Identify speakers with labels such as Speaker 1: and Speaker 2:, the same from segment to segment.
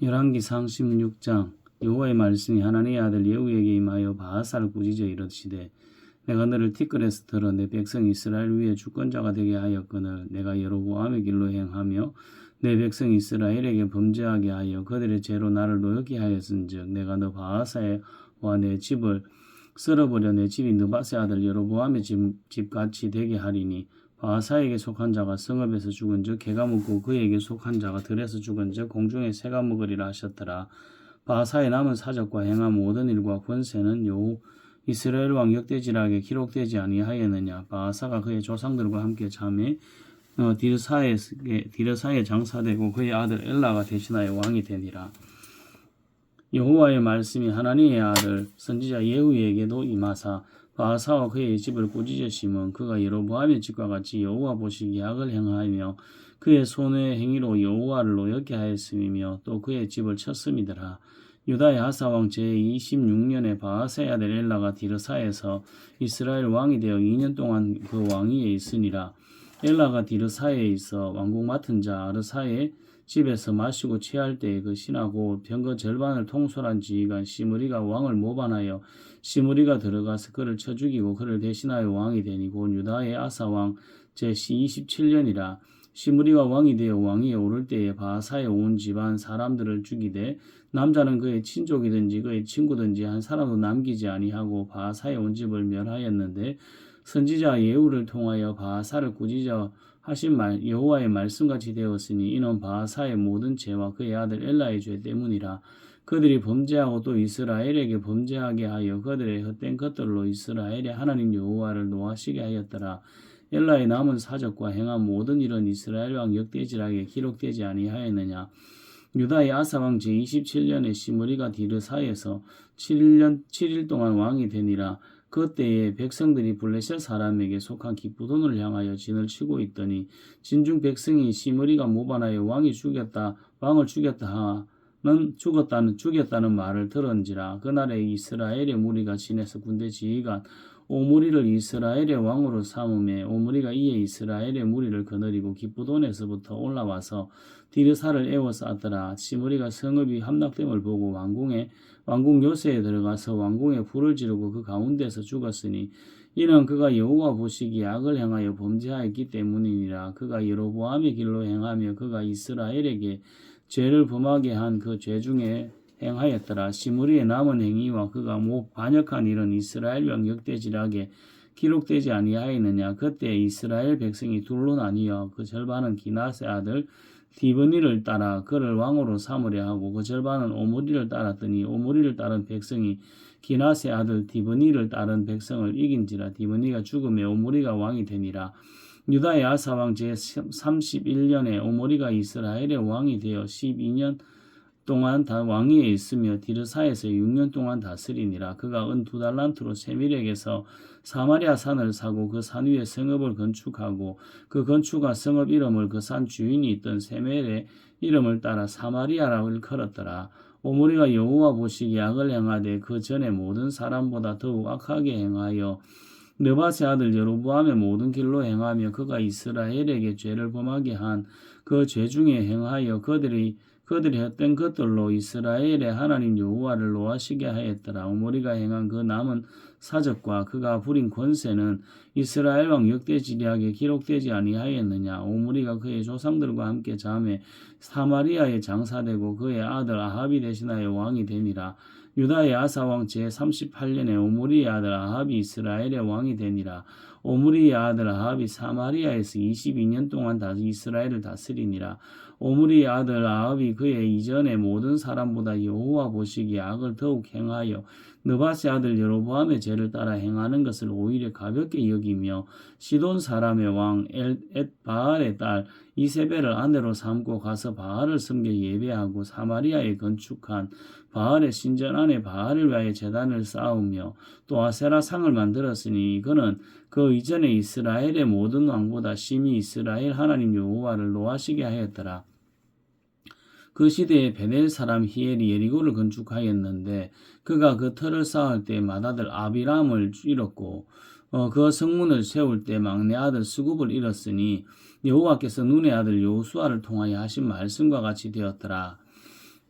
Speaker 1: 열왕기상 16장. 여호와의 말씀이 하나님의 아들 예후에게 임하여 바하사를 꾸짖어 이르시되 내가 너를 티끌에서 들어 내 백성 이스라엘 위에 주권자가 되게 하였거늘 내가 여로보암의 길로 행하며 내 백성 이스라엘에게 범죄하게 하여 그들의 죄로 나를 노엽게 하였은즉 내가 너 바하사와 내 집을 썰어버려 내 집이 느밧의 아들 여로보암의 집같이 되게 하리니 바하사에게 속한 자가 성읍에서 죽은즉 개가 묻고 그에게 속한 자가 들에서 죽은즉 공중에 새가 묵으리라 하셨더라. 바하사의 남은 사적과 행한 모든 일과 권세는 이스라엘 왕 역대지락에 기록되지 아니하였느냐. 바하사가 그의 조상들과 함께 잠에 디르사에 장사되고 그의 아들 엘라가 대신하여 왕이 되니라. 여호와의 말씀이 하나님의 아들 선지자 예후에게도 임하사 바하사와 그의 집을 꾸짖으시면 그가 여로보암의 집과 같이 여호와 보시기에 악을 행하며 그의 손의 행위로 여호와를 노엽게 하였음이며 또 그의 집을 쳤음이더라. 유다의 하사왕 제26년에 바하사의 아들 엘라가 디르사에서 이스라엘 왕이 되어 2년 동안 그 왕위에 있으니라. 엘라가 디르사에 있어 왕국 맡은 자 아르사의 집에서 마시고 취할 때에 그 신하고 병거 절반을 통솔한 지휘관 시므리가 왕을 모반하여 시므리가 들어가서 그를 쳐 죽이고 그를 대신하여 왕이 되니 곧 유다의 아사왕 제27년이라. 시므리가 왕이 되어 왕위에 오를 때에 바하사의 온 집안 사람들을 죽이되 남자는 그의 친족이든지 그의 친구든지 한 사람도 남기지 아니하고 바하사의 온 집을 멸하였는데 선지자 예후를 통하여 바하사를 꾸짖어 하신 말 여호와의 말씀같이 되었으니 이는 바하사의 모든 죄와 그의 아들 엘라의 죄 때문이라. 그들이 범죄하고 또 이스라엘에게 범죄하게 하여 그들의 헛된 것들로 이스라엘의 하나님 여호와를 노하시게 하였더라. 엘라의 남은 사적과 행한 모든 일은 이스라엘 왕 역대지락에 기록되지 아니하였느냐. 유다의 아사왕 제27년에 시므리가 디르사에서 7일 동안 왕이 되니라. 그때에 백성들이 블레셋 사람에게 속한 기쁘돈을 향하여 진을 치고 있더니 진중 백성이 시므리가 모반하여 왕을 죽였다는 죽였다는 말을 들은지라. 그날에 이스라엘의 무리가 진에서 군대 지휘관 오므리를 이스라엘의 왕으로 삼음에 오므리가 이에 이스라엘의 무리를 거느리고 기쁘돈에서부터 올라와서 디르사를 에워 쌌더라. 시므리가 성읍이 함락됨을 보고 왕궁 요새에 들어가서 왕궁에 불을 지르고 그 가운데서 죽었으니 이는 그가 여호와 보시기에 악을 행하여 범죄하였기 때문이니라. 그가 여로보암의 길로 행하며 그가 이스라엘에게 죄를 범하게 한 그 죄 중에 행하였더라. 시므리의 남은 행위와 그가 반역한 일은 이스라엘 왕 역대지락에 기록되지 아니하였느냐. 그때 이스라엘 백성이 둘로 나뉘어 그 절반은 기낫의 아들 디브니를 따라 그를 왕으로 삼으려 하고 그 절반은 오므리를 따랐더니 오므리를 따른 백성이 기낫의 아들 디브니를 따른 백성을 이긴지라. 디브니가 죽음에 오므리가 왕이 되니라. 유다의 아사왕 제31년에 오므리가 이스라엘의 왕이 되어 12년 동안 다 왕위에 있으며 디르사에서 6년 동안 다스리니라. 그가 은 2달란트로 세밀에게서 사마리아 산을 사고 그 산 위에 성읍을 건축하고 그 건축한 성읍 이름을 그 산 주인이 있던 세멜의 이름을 따라 사마리아라고 일컬었더라. 오므리가 여호와 보시기에 악을 행하되 그 전에 모든 사람보다 더욱 악하게 행하여 느밧의 아들 여로보암의 모든 길로 행하며 그가 이스라엘에게 죄를 범하게 한 그 죄 중에 행하여 그들이 헛된 것들로 이스라엘의 하나님 여호와를 노하시게 하였더라. 오므리가 행한 그 남은 사적과 그가 부린 권세는 이스라엘 왕 역대지략에 기록되지 아니하였느냐. 오므리가 그의 조상들과 함께 잠에 사마리아에 장사되고 그의 아들 아합이 대신하여 왕이 되니라. 유다의 아사왕 제38년에 오므리의 아들 아합이 이스라엘의 왕이 되니라. 오므리의 아들 아합이 사마리아에서 22년 동안 이스라엘을 다스리니라. 오므리의 아들 아합이 그의 이전의 모든 사람보다 여호와 보시기에 악을 더욱 행하여 느밧의 아들 여로보암의 죄를 따라 행하는 것을 오히려 가볍게 여기며 시돈 사람의 왕 바알의 딸 이세벨을 아내로 삼고 가서 바알을 섬겨 예배하고 사마리아에 건축한 바알의 신전 안에 바알을 위하여 제단을 쌓으며 또 아세라 상을 만들었으니 그는 그 이전에 이스라엘의 모든 왕보다 심히 이스라엘 하나님 여호와를 노하시게 하였더라. 그 시대에 베델 사람 히엘이 예리고를 건축하였는데 그가 그 터를 쌓을 때 맏아들 아비람을 잃었고 그 성문을 세울 때 막내 아들 스굽을 잃었으니 여호와께서 눈의 아들 여호수아를 통하여 하신 말씀과 같이 되었더라.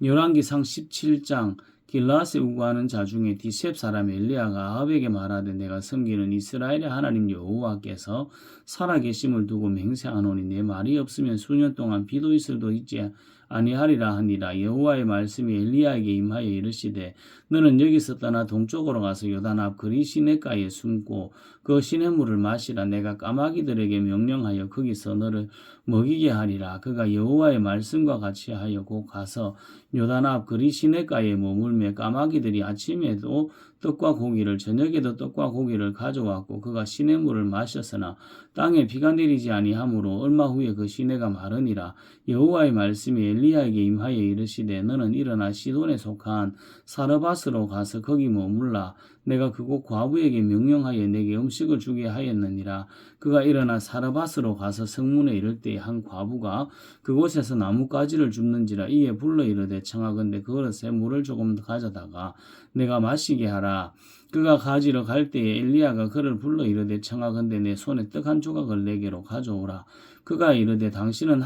Speaker 1: 열왕기상 17장 길라앗에 우거하는 자 중에 디셉 사람 엘리야가 아합에게 말하되 내가 섬기는 이스라엘의 하나님 여호와께서 살아계심을 두고 맹세하노니 내 말이 없으면 수년 동안 비도 이슬도 있지 아니하리라 하니라. 여호와의 말씀이 엘리야에게 임하여 이르시되 너는 여기서 떠나 동쪽으로 가서 요단 앞 그리 시내가에 숨고 그 시냇물을 마시라. 내가 까마귀들에게 명령하여 거기서 너를 먹이게 하리라. 그가 여호와의 말씀과 같이 하여 곧 가서 요단 앞 그리 시내가에 머물며 까마귀들이 아침에도 떡과 고기를 저녁에도 떡과 고기를 가져왔고 그가 시냇물을 마셨으나 땅에 비가 내리지 아니하므로 얼마 후에 그 시내가 마르니라. 여호와의 말씀이 엘리야에게 임하여 이르시되 너는 일어나 시돈에 속한 사르밧으로 가서 거기 머물라. 내가 그곳 과부에게 명령하여 내게 음식을 주게 하였느니라. 그가 일어나 사르밧으로 가서 성문에 이를 때 한 과부가 그곳에서 나뭇가지를 줍는지라. 이에 불러 이르되 청하건대 그릇에 물을 조금 가져다가 내가 마시게 하라. 그가 가지러 갈 때에 엘리야가 그를 불러 이르되 청하건대 내 손에 떡 한 조각을 내게로 가져오라. 그가 이르되 당신의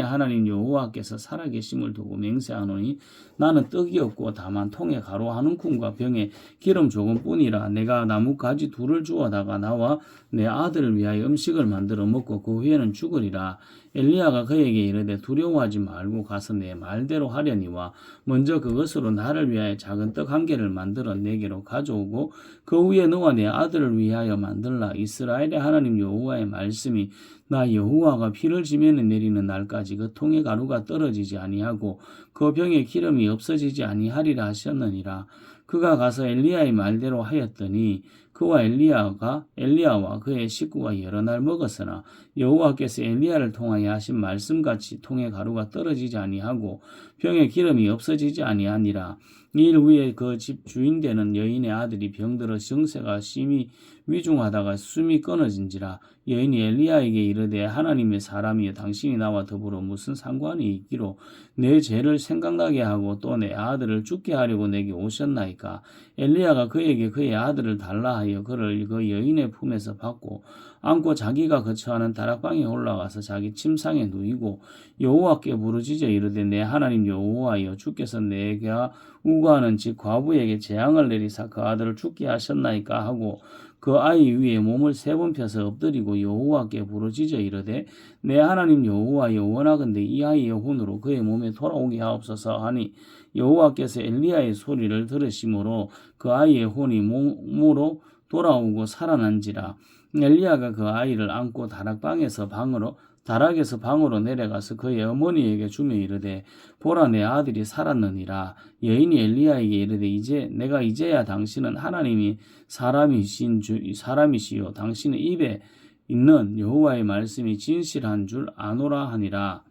Speaker 1: 하나님 여호와께서 살아계심을 두고 맹세하노니 나는 떡이 없고 다만 통에 가루 한 움큼과 병에 기름 조금뿐이라. 내가 나뭇가지 둘을 주워다가 나와 내 아들을 위하여 음식을 만들어 먹고 그 후에는 죽으리라. 엘리야가 그에게 이르되 두려워하지 말고 가서 내 말대로 하려니와 먼저 그것으로 나를 위하여 작은 떡 한 개를 만들어 내게로 가져오고 그 후에 너와 내 아들을 위하여 만들라. 이스라엘의 하나님 여호와의 말씀이 나 여호와가 피를 지면에 내리는 날까지 그 통에 가루가 떨어지지 아니하고 그 병에 기름이 없어지지 아니하리라 하셨느니라. 그가 가서 엘리야의 말대로 하였더니 그와 엘리야와 그의 식구가 여러 날 먹었으나 여호와께서 엘리야를 통하여 하신 말씀같이 통에 가루가 떨어지지 아니하고 병에 기름이 없어지지 아니하니라. 이일 후에 그 집 주인 되는 여인의 아들이 병들어 정세가 심히 위중하다가 숨이 끊어진지라. 여인이 엘리야에게 이르되 하나님의 사람이여 당신이 나와 더불어 무슨 상관이 있기로 내 죄를 생각나게 하고 또 내 아들을 죽게 하려고 내게 오셨나이까. 엘리야가 그에게 그의 아들을 달라 하여 그를 그 여인의 품에서 받고 안고 자기가 거처하는 다락방에 올라가서 자기 침상에 누이고 여호와께 부르짖어 이르되 내 하나님 여호와여 주께서 내가 우거하는 집 과부에게 재앙을 내리사 그 아들을 죽게 하셨나이까 하고 그 아이 위에 몸을 3번 펴서 엎드리고 여호와께 부르짖어 이르되 내 하나님 여호와여 원하건대 이 아이의 혼으로 그의 몸에 돌아오게 하옵소서 하니 여호와께서 엘리야의 소리를 들으심으로 그 아이의 혼이 몸으로 돌아오고 살아난지라. 엘리야가 그 아이를 안고 다락에서 방으로 내려가서 그의 어머니에게 주며 이르되 보라 내 아들이 살았느니라. 여인이 엘리야에게 이르되 내가 이제야 당신은 하나님이 사람이시요 당신의 입에 있는 여호와의 말씀이 진실한 줄 아노라 하니라.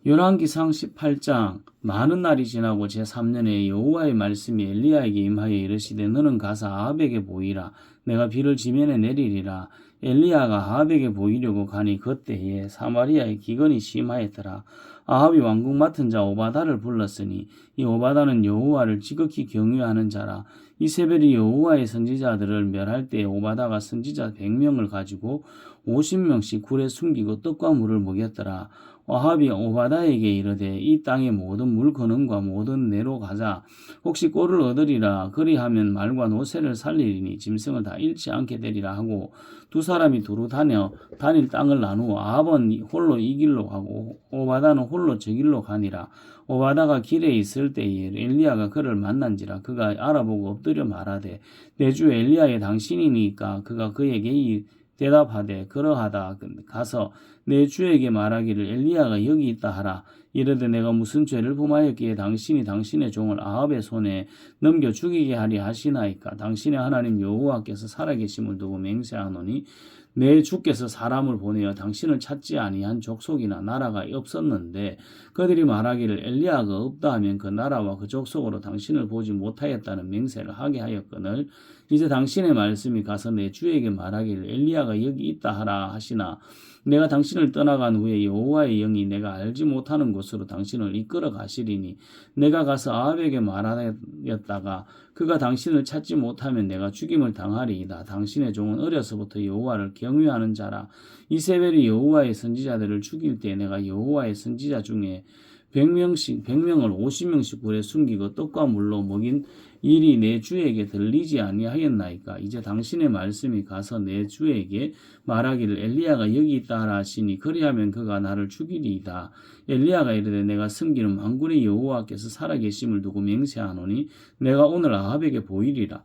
Speaker 1: 열왕기상 18장 많은 날이 지나고 제3년에 여호와의 말씀이 엘리야에게 임하여 이르시되 너는 가서 아합에게 보이라. 내가 비를 지면에 내리리라. 엘리야가 아합에게 보이려고 가니 그때에 사마리아의 기근이 심하였더라. 아합이 왕궁 맡은 자 오바다를 불렀으니 이 오바다는 여호와를 지극히 경외하는 자라. 이세벨이 여호와의 선지자들을 멸할 때에 오바다가 선지자 100명을 가지고 50명씩 굴에 숨기고 떡과 물을 먹였더라. 아합이 오바다에게 이르되 이 땅의 모든 물거능과 모든 내로 가자. 혹시 꼴을 얻으리라. 그리하면 말과 노새를 살리리니 짐승을 다 잃지 않게 되리라 하고 두 사람이 두루 다닐 땅을 나누어 아합은 홀로 이 길로 가고 오바다는 홀로 저 길로 가니라. 오바다가 길에 있을 때에 엘리야가 그를 만난지라. 그가 알아보고 엎드려 말하되 내 주 엘리야의 당신이니까. 그가 그에게 대답하되 그러하다. 가서 내 주에게 말하기를 엘리야가 여기 있다 하라. 이르되 내가 무슨 죄를 범하였기에 당신이 당신의 종을 아합의 손에 넘겨 죽이게 하리 하시나이까. 당신의 하나님 여호와께서 살아계심을 두고 맹세하노니 내 주께서 사람을 보내어 당신을 찾지 아니한 족속이나 나라가 없었는데 그들이 말하기를 엘리야가 없다 하면 그 나라와 그 족속으로 당신을 보지 못하였다는 맹세를 하게 하였거늘 이제 당신의 말씀이 가서 내 주에게 말하기를 엘리야가 여기 있다 하라 하시나 내가 당신을 떠나간 후에 여호와의 영이 내가 알지 못하는 곳으로 당신을 이끌어 가시리니 내가 가서 아합에게 말하였다가 그가 당신을 찾지 못하면 내가 죽임을 당하리이다. 당신의 종은 어려서부터 여호와를 경외하는 자라. 이세벨이 여호와의 선지자들을 죽일 때 내가 여호와의 선지자 중에 100명을 50명씩 굴에 숨기고 떡과 물로 먹인 일이 내 주에게 들리지 아니하였나이까. 이제 당신의 말씀이 가서 내 주에게 말하기를 엘리야가 여기 있다 하라 하시니 그리하면 그가 나를 죽이리이다. 엘리야가 이르되 내가 섬기는 만군의 여호와께서 살아계심을 두고 맹세하노니 내가 오늘 아합에게 보이리라.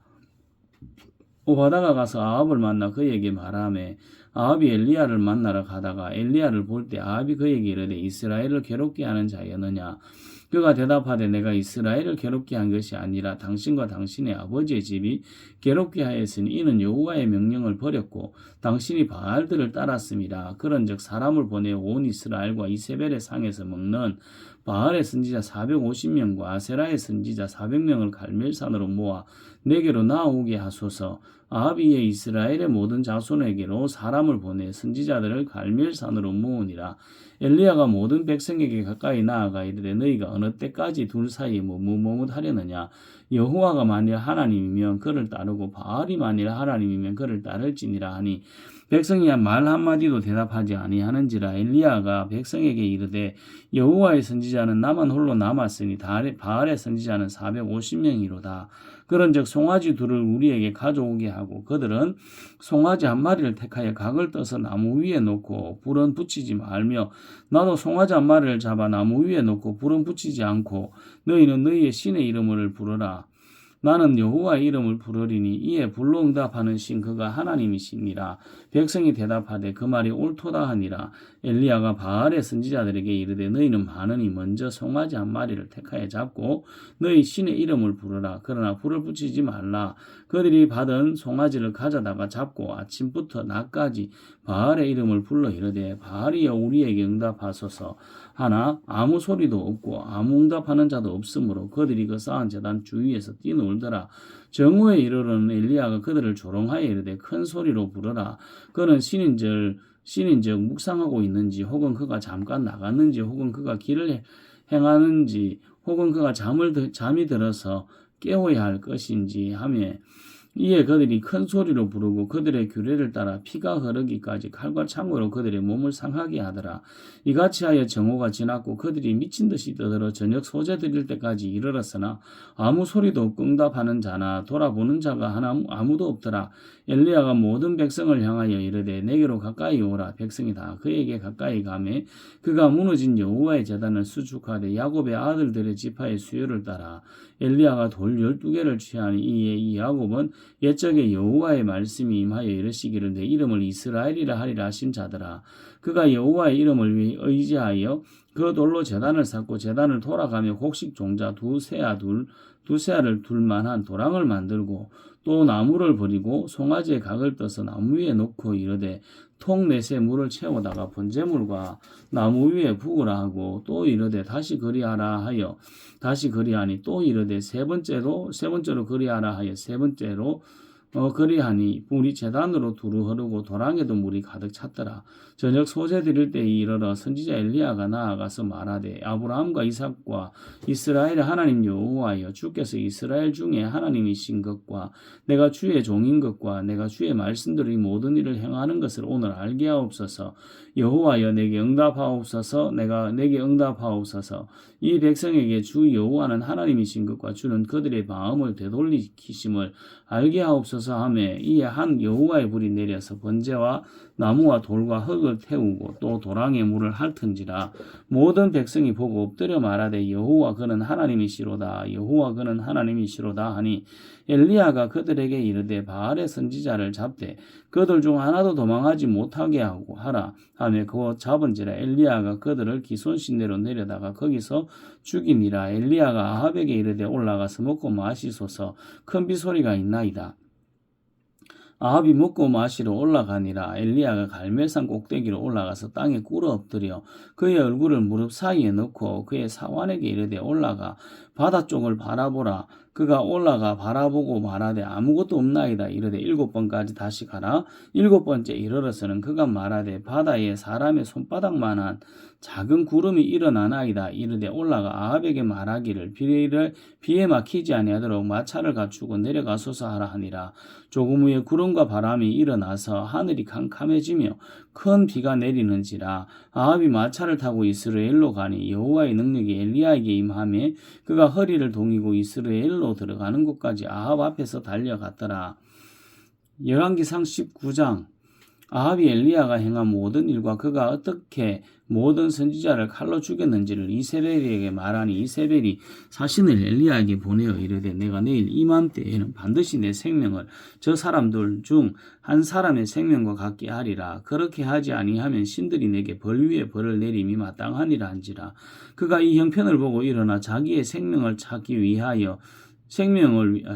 Speaker 1: 오바다가 가서 아합을 만나 그에게 말하매 아합이 엘리야를 만나러 가다가 엘리야를 볼 때 아합이 그에게 이르되 이스라엘을 괴롭게 하는 자였느냐. 그가 대답하되 내가 이스라엘을 괴롭게 한 것이 아니라 당신과 당신의 아버지의 집이 괴롭게 하였으니 이는 여호와의 명령을 버렸고 당신이 바알들을 따랐음이라. 그런즉 사람을 보내 온 이스라엘과 이세벨의 상에서 먹는 바알의 선지자 450명과 아세라의 선지자 400명을 갈멜산으로 모아 내게로 나오게 하소서. 아합이 이스라엘의 모든 자손에게로 사람을 보내 선지자들을 갈멜산으로 모으니라. 엘리야가 모든 백성에게 가까이 나아가 이르되 너희가 어느 때까지 둘 사이에 머뭇머뭇하려느냐. 여호와가 만일 하나님이면 그를 따르고 바알이 만일 하나님이면 그를 따를지니라 하니 백성이 말 한마디도 대답하지 아니하는지라. 엘리야가 백성에게 이르되 여호와의 선지자는 나만 홀로 남았으니 바알의 선지자는 450명이로다. 그런즉 송아지 둘을 우리에게 가져오게 하고 그들은 송아지 한 마리를 택하여 각을 떠서 나무 위에 놓고 불은 붙이지 말며 나도 송아지 한 마리를 잡아 나무 위에 놓고 불은 붙이지 않고 너희는 너희의 신의 이름을 부르라. 나는 여호와의 이름을 부르리니 이에 불로 응답하는 신 그가 하나님이시니라. 백성이 대답하되 그 말이 옳도다 하니라. 엘리야가 바알의 선지자들에게 이르되 너희는 많으니 먼저 송아지 한 마리를 택하여 잡고 너희 신의 이름을 부르라. 그러나 불을 붙이지 말라. 그들이 받은 송아지를 가져다가 잡고 아침부터 낮까지 바알의 이름을 불러 이르되 바알이여 우리에게 응답하소서 하나 아무 소리도 없고 아무 응답하는 자도 없으므로 그들이 그 쌓은 제단 주위에서 뛰놀더라. 정오에 이르러는 엘리야가 그들을 조롱하여 이르되 큰 소리로 부르라. 그는 신인즉 묵상하고 있는지 혹은 그가 잠깐 나갔는지 혹은 그가 길을 행하는지 혹은 그가 잠이 들어서 깨워야 할 것인지 하며 이에 그들이 큰 소리로 부르고 그들의 규례를 따라 피가 흐르기까지 칼과 창으로 그들의 몸을 상하게 하더라. 이같이 하여 정오가 지났고 그들이 미친 듯이 떠들어 저녁 소재 드릴 때까지 이르렀으나 아무 소리도 없고 응답하는 자나 돌아보는 자가 아무도 없더라. 엘리야가 모든 백성을 향하여 이르되 내게로 가까이 오라. 백성이 다 그에게 가까이 가매 그가 무너진 여호와의 제단을 수축하되 야곱의 아들들의 지파의 수요를 따라 엘리야가 돌 12개를 취하니 이에 이 야곱은 옛적에 여호와의 말씀이 임하여 이르시기를 내 이름을 이스라엘이라 하리라 하신 자더라. 그가 여호와의 이름을 의지하여 그 돌로 제단을 쌓고 제단을 돌아가며 곡식 종자 두 세아를 둘 만한 도랑을 만들고 또 나무를 버리고 송아지의 각을 떠서 나무 위에 놓고 이르되 통 넷에 물을 채우다가 번제물과 나무 위에 부으라 하고 또 이르되 다시 그리하라 하여 다시 그리하니 또 이르되 세 번째로 그리하라 하여 세 번째로 그리하니 물이 제단으로 두루 흐르고 도랑에도 물이 가득 찼더라. 저녁 소재 드릴 때에 이르러 선지자 엘리야가 나아가서 말하되 아브라함과 이삭과 이스라엘의 하나님 여호와여 주께서 이스라엘 중에 하나님이신 것과 내가 주의 종인 것과 내가 주의 말씀대로 이 모든 일을 행하는 것을 오늘 알게 하옵소서. 여호와여 내게 응답하옵소서. 내게 응답하옵소서. 이 백성에게 주 여호와는 하나님이신 것과 주는 그들의 마음을 되돌리키심을 알게 하옵소서 하며 이에 한 여호와의 불이 내려서 번제와 나무와 돌과 흙을 태우고 또 도랑에 물을 핥은지라. 모든 백성이 보고 엎드려 말하되 여호와 그는 하나님이시로다. 여호와 그는 하나님이시로다 하니 엘리야가 그들에게 이르되 바알의 선지자를 잡되 그들 중 하나도 도망하지 못하게 하라 하며 그 잡은지라. 엘리야가 그들을 기손신내로 내려다가 거기서 죽이니라. 엘리야가 아합에게 이르되 올라가서 먹고 마시소서. 큰 비소리가 있나이다. 아합이 먹고 마시러 올라가니라. 엘리야가 갈멜산 꼭대기로 올라가서 땅에 꿇어 엎드려 그의 얼굴을 무릎 사이에 넣고 그의 사환에게 이르되 올라가 바다 쪽을 바라보라. 그가 올라가 바라보고 말하되 아무것도 없나이다. 이르되 7번까지 다시 가라. 7번째 이르러서는 그가 말하되 바다에 사람의 손바닥만한 작은 구름이 일어나나이다. 이르되 올라가 아합에게 말하기를 비에 막히지 아니하도록 마차를 갖추고 내려가소서 하라 하니라. 조금 후에 구름 구름과 바람이 일어나서 하늘이 캄캄해지며 큰 비가 내리는지라. 아합이 마차를 타고 이스라엘로 가니 여호와의 능력이 엘리야에게 임하며 그가 허리를 동이고 이스라엘로 들어가는 곳까지 아합 앞에서 달려갔더라. 열왕기상 19장. 아합이 엘리야가 행한 모든 일과 그가 어떻게 모든 선지자를 칼로 죽였는지를 이세벨에게 말하니 이세벨이 사신을 엘리야에게 보내어 이르되 내가 내일 이맘때에는 반드시 내 생명을 저 사람들 중 한 사람의 생명과 같게 하리라. 그렇게 하지 아니하면 신들이 내게 벌 위에 벌을 내림이 마땅하니라 한지라. 그가 이 형편을 보고 일어나 자기의 생명을 찾기 위하여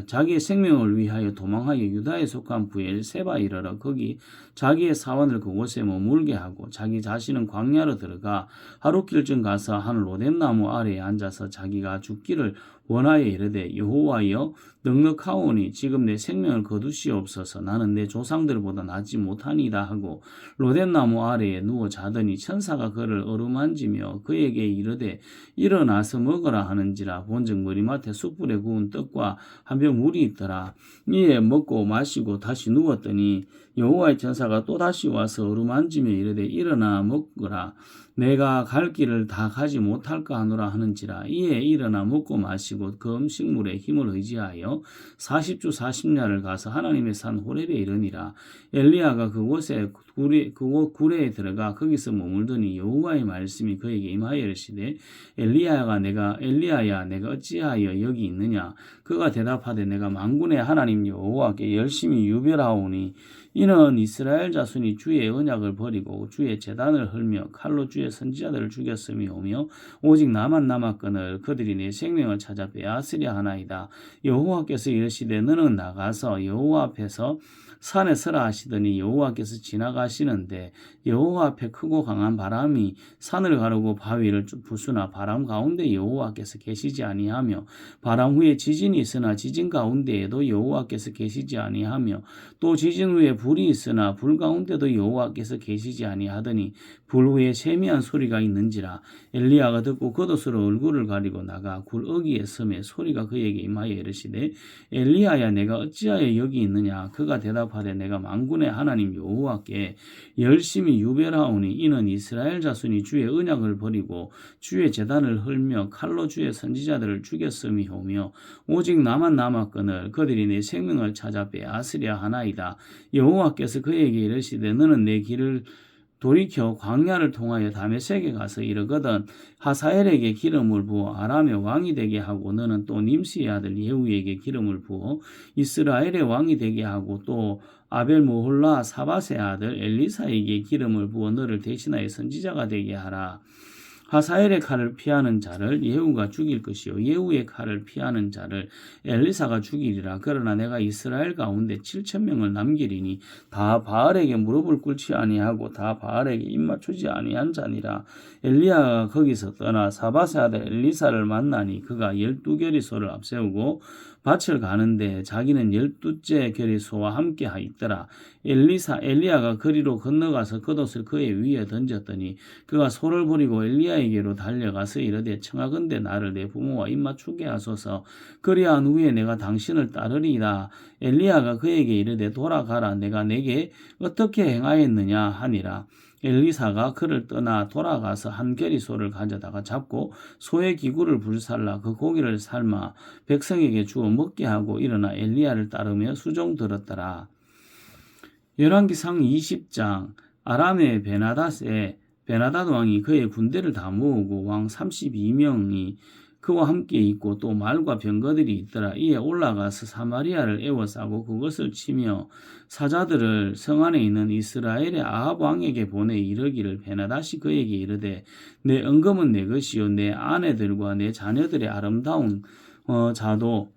Speaker 1: 자기의 생명을 위하여 도망하여 유다에 속한 부엘세바 이르러 거기 자기의 사원을 그곳에 머물게 하고 자기 자신은 광야로 들어가 하룻길쯤 가서 한 로뎀나무 아래에 앉아서 자기가 죽기를 원하여 이르되 여호와여 넉넉하오니 지금 내 생명을 거두시옵소서. 나는 내 조상들보다 낫지 못하니이다 하고 로뎀나무 아래에 누워 자더니 천사가 그를 어루만지며 그에게 이르되 일어나서 먹으라 하는지라. 본즉 머리맡에 숯불에 구운 떡과 한 병 물이 있더라. 이에 먹고 마시고 다시 누웠더니 여호와의 천사가 또 다시 와서 어루만지며 이르되 일어나 먹으라. 내가 갈 길을 다 가지 못할까 하노라 하는지라. 이에 일어나 먹고 마시고 그 음식물에 힘을 의지하여 40주 40야를 가서 하나님의 산 호렙에 이르니라. 엘리야가 그곳에 굴에 들어가 거기서 머물더니 여호와의 말씀이 그에게 임하여 이르시되 엘리야야 내가 어찌하여 여기 있느냐. 그가 대답하되 내가 만군의 하나님 여호와께 열심히 유별하오니 이는 이스라엘 자손이 주의 언약을 버리고 주의 제단을 헐며 칼로 주의 선지자들을 죽였음이오며 오직 나만 남았거늘 그들이 내 생명을 찾아 빼앗으려 하나이다. 여호와께서 이르시되 너는 나가서 여호와 앞에서 산에 서라 하시더니 여호와께서 지나가시는데 여호와 앞에 크고 강한 바람이 산을 가르고 바위를 부수나 바람 가운데 여호와께서 계시지 아니하며 바람 후에 지진이 있으나 지진 가운데에도 여호와께서 계시지 아니하며 또 지진 후에 불이 있으나 불 가운데도 여호와께서 계시지 아니하더니 불 후에 세미한 소리가 있는지라. 엘리야가 듣고 겉옷으로 얼굴을 가리고 나가 굴 어귀에 섬에 소리가 그에게 임하여 이르시되 엘리야야 내가 어찌하여 여기 있느냐. 그가 대답하되 내가 만군의 하나님 여호와께 열심히 유별하오니 이는 이스라엘 자손이 주의 언약을 버리고 주의 제단을 헐며 칼로 주의 선지자들을 죽였음이오며 오직 나만 남았거늘 그들이 내 생명을 찾아 빼앗으려 하나이다. 여호와께서 그에게 이르시되 너는 내 길을 돌이켜 광야를 통하여 다메섹에 가서 이르거든 하사엘에게 기름을 부어 아람의 왕이 되게 하고 너는 또 님시의 아들 예후에게 기름을 부어 이스라엘의 왕이 되게 하고 또 아벨모홀라 사밧의 아들 엘리사에게 기름을 부어 너를 대신하여 선지자가 되게 하라. 하사엘의 칼을 피하는 자를 예후가 죽일 것이요 예후의 칼을 피하는 자를 엘리사가 죽이리라. 그러나 내가 이스라엘 가운데 7,000명을 남기리니 다 바알에게 무릎을 꿇지 아니하고 다 바알에게 입맞추지 아니한 자니라. 엘리야가 거기서 떠나 사밧의 아들 엘리사를 만나니 그가 12결의소를 앞세우고 밭을 가는데 자기는 12째 결의소와 함께 있더라. 엘리야가 거리로 건너가서 겉옷을 그의 위에 던졌더니 그가 소를 버리고 엘리야에게로 달려가서 이르되 청하건대 나를 내 부모와 입맞추게 하소서. 그리한 후에 내가 당신을 따르리이다. 엘리야가 그에게 이르되 돌아가라. 내가 내게 어떻게 행하였느냐 하니라. 엘리사가 그를 떠나 돌아가서 한 결의소를 가져다가 잡고 소의 기구를 불살라 그 고기를 삶아 백성에게 주어 먹게 하고 일어나 엘리야를 따르며 수종 들었더라. 열왕기상 20장. 아람의 베나닷 왕이 그의 군대를 다 모으고 왕 32명이 그와 함께 있고 또 말과 병거들이 있더라. 이에 올라가서 사마리아를 에워싸고 그것을 치며 사자들을 성 안에 있는 이스라엘의 아합 왕에게 보내 이르기를 베나닷이 그에게 이르되 내 은금은 내 것이요 내 아내들과 내 자녀들의 아름다운 자도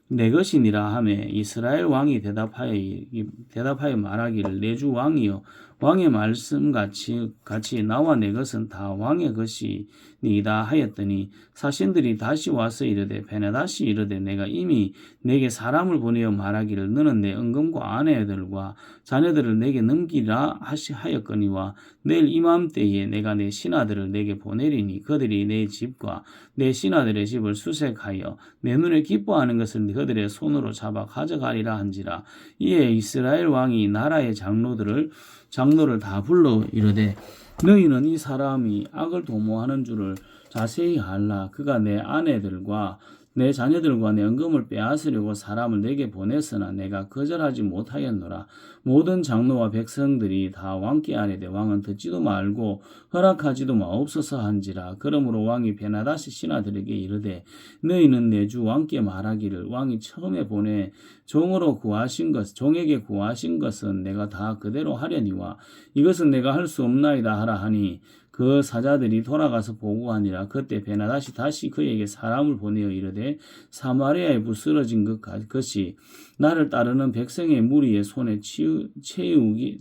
Speaker 1: 내 것이니라 하매 이스라엘 왕이 대답하여 말하기를 내 주 왕이여 왕의 말씀 같이 나와 내 것은 다 왕의 것이니이다 하였더니 사신들이 다시 와서 이르되 베나다시 이르되 내가 이미 내게 사람을 보내어 말하기를 너는 내 은금과 아내들과 자녀들을 내게 넘기라 하였거니와 내일 이맘때에 내가 내 신하들을 내게 보내리니 그들이 내 집과 내 신하들의 집을 수색하여 내 눈에 기뻐하는 것을 그들의 손으로 잡아 가져가리라 한지라. 이에 이스라엘 왕이 나라의 장로를 다 불러 이르되 너희는 이 사람이 악을 도모하는 줄을 자세히 알라. 그가 내 아내들과 내 자녀들과 내 은금을 빼앗으려고 사람을 내게 보냈으나 내가 거절하지 못하였노라. 모든 장로와 백성들이 다 왕께 아뢰되 왕은 듣지도 말고 허락하지도 마옵소서 한지라. 그러므로 왕이 베나다시 신하들에게 이르되 너희는 내 주 왕께 말하기를 왕이 처음에 보내 종에게 구하신 것은 내가 다 그대로 하려니와 이것은 내가 할 수 없나이다 하라 하니 그 사자들이 돌아가서 보고하니라. 그때 베나다시 다시 그에게 사람을 보내어 이르되 사마리아에 부스러진 것이 나를 따르는 백성의 무리의 손에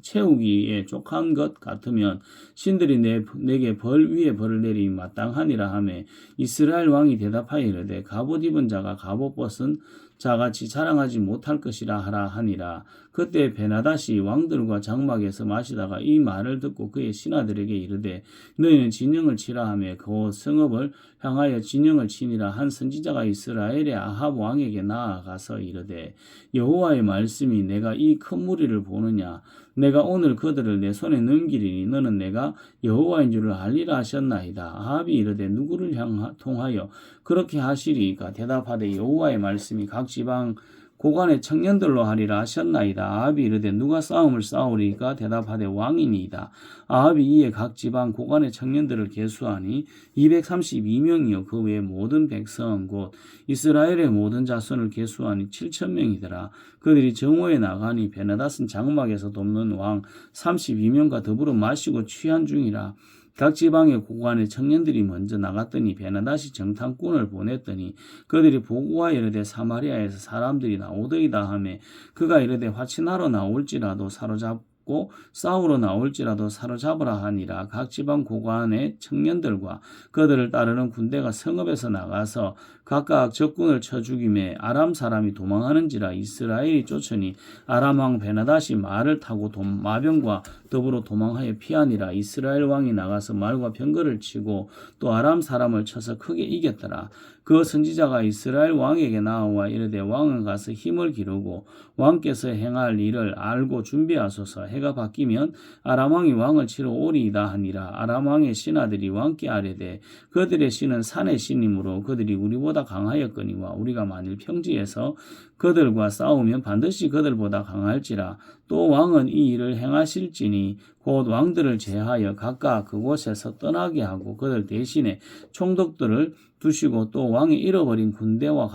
Speaker 1: 채우기에 족한 것 같으면 신들이 내게 벌 위에 벌을 내리니 마땅하니라 하며 이스라엘 왕이 대답하여 이르되 갑옷 입은 자가 갑옷 벗은 자같이 자랑하지 못할 것이라 하라 하니라. 그때 베나다시 왕들과 장막에서 마시다가 이 말을 듣고 그의 신하들에게 이르되 너희는 진영을 치라 하며 그 성읍을 향하여 진영을 치니라. 한 선지자가 이스라엘의 아합 왕에게 나아가서 이르되 여호와의 말씀이 내가 이 큰 무리를 보느냐 내가 오늘 그들을 내 손에 넘기리니 너는 내가 여호와인 줄을 알리라 하셨나이다. 아합이 이르되 누구를 통하여 그렇게 하시리이까 대답하되 여호와의 말씀이 각 지방 고관의 청년들로 하리라 하셨나이다. 아합이 이르되 누가 싸움을 싸우리까 대답하되 왕이니이다. 아합이 이에 각 지방 고관의 청년들을 계수하니 232명이요 그 외에 모든 백성 곧 이스라엘의 모든 자손을 계수하니 7,000명이더라. 그들이 정오에 나가니 베나닷은 장막에서 돕는 왕 32명과 더불어 마시고 취한 중이라. 각 지방의 고관의 청년들이 먼저 나갔더니 베나닷이 정탐꾼을 보냈더니 그들이 보고하여 이르되 사마리아에서 사람들이 나오더이다 하며 그가 이르되 화친하러 나올지라도 사로잡고 싸우러 나올지라도 사로잡으라 하니라. 각 지방 고관의 청년들과 그들을 따르는 군대가 성읍에서 나가서 각각 적군을 쳐 죽이매 아람 사람이 도망하는지라. 이스라엘이 쫓으니 아람 왕 베나닷이 말을 타고 마병과 더불어 도망하여 피하니라. 이스라엘 왕이 나가서 말과 병거를 치고 또 아람 사람을 쳐서 크게 이겼더라. 그 선지자가 이스라엘 왕에게 나와 이르되 왕은 가서 힘을 기르고 왕께서 행할 일을 알고 준비하소서. 해가 바뀌면 아람 왕이 왕을 치러 오리이다 하니라. 아람 왕의 신하들이 왕께 아뢰되 그들의 신은 산의 신이므로 그들이 우리보다 강하였거니와 우리가 만일 평지에서 그들과 싸우면 반드시 그들보다 강할지라. 또 왕은 이 일을 행하실지니 곧 왕들을 제하여 각각 그곳에서 떠나게 하고 그들 대신에 총독들을 두시고 또 왕이 잃어버린 군대와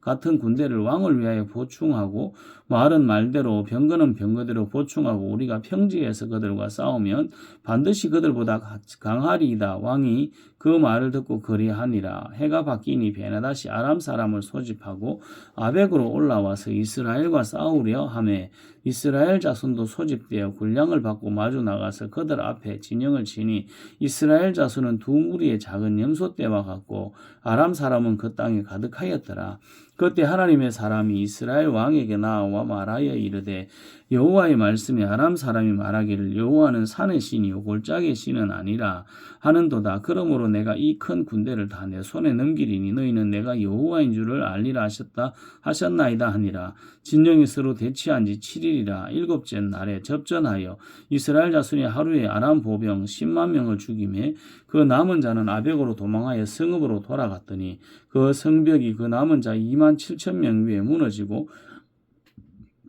Speaker 1: 같은 군대를 왕을 위하여 보충하고 말은 말대로 병거는 병거대로 보충하고 우리가 평지에서 그들과 싸우면 반드시 그들보다 강하리이다. 왕이 그 말을 듣고 그리하니라. 해가 바뀌니 베나닷이 아람 사람을 소집하고 아벡으로 올라와서 이스라엘과 싸우려 하매 이스라엘 자손도 소집되어 군량을 받고 마주 나가서 그들 앞에 진영을 치니 이스라엘 자손은 두 무리의 작은 염소떼와 같고 아람 사람은 그 땅에 가득하였더라. 그때 하나님의 사람이 이스라엘 왕에게 나와 말하여 이르되 여호와의 말씀에 아람 사람이 말하기를 여호와는 산의 신이요 골짜기의 신은 아니라 하는도다. 그러므로 내가 이 큰 군대를 다 내 손에 넘기리니 너희는 내가 여호와인 줄을 알리라 하셨나이다 하니라. 진영이 서로 대치한 지 7일이라. 일곱째 날에 접전하여 이스라엘 자손이 하루에 아람 보병 10만 명을 죽이매 그 남은 자는 아벡으로 도망하여 성읍으로 돌아갔더니 그 성벽이 그 남은 자 2만 7천 명 위에 무너지고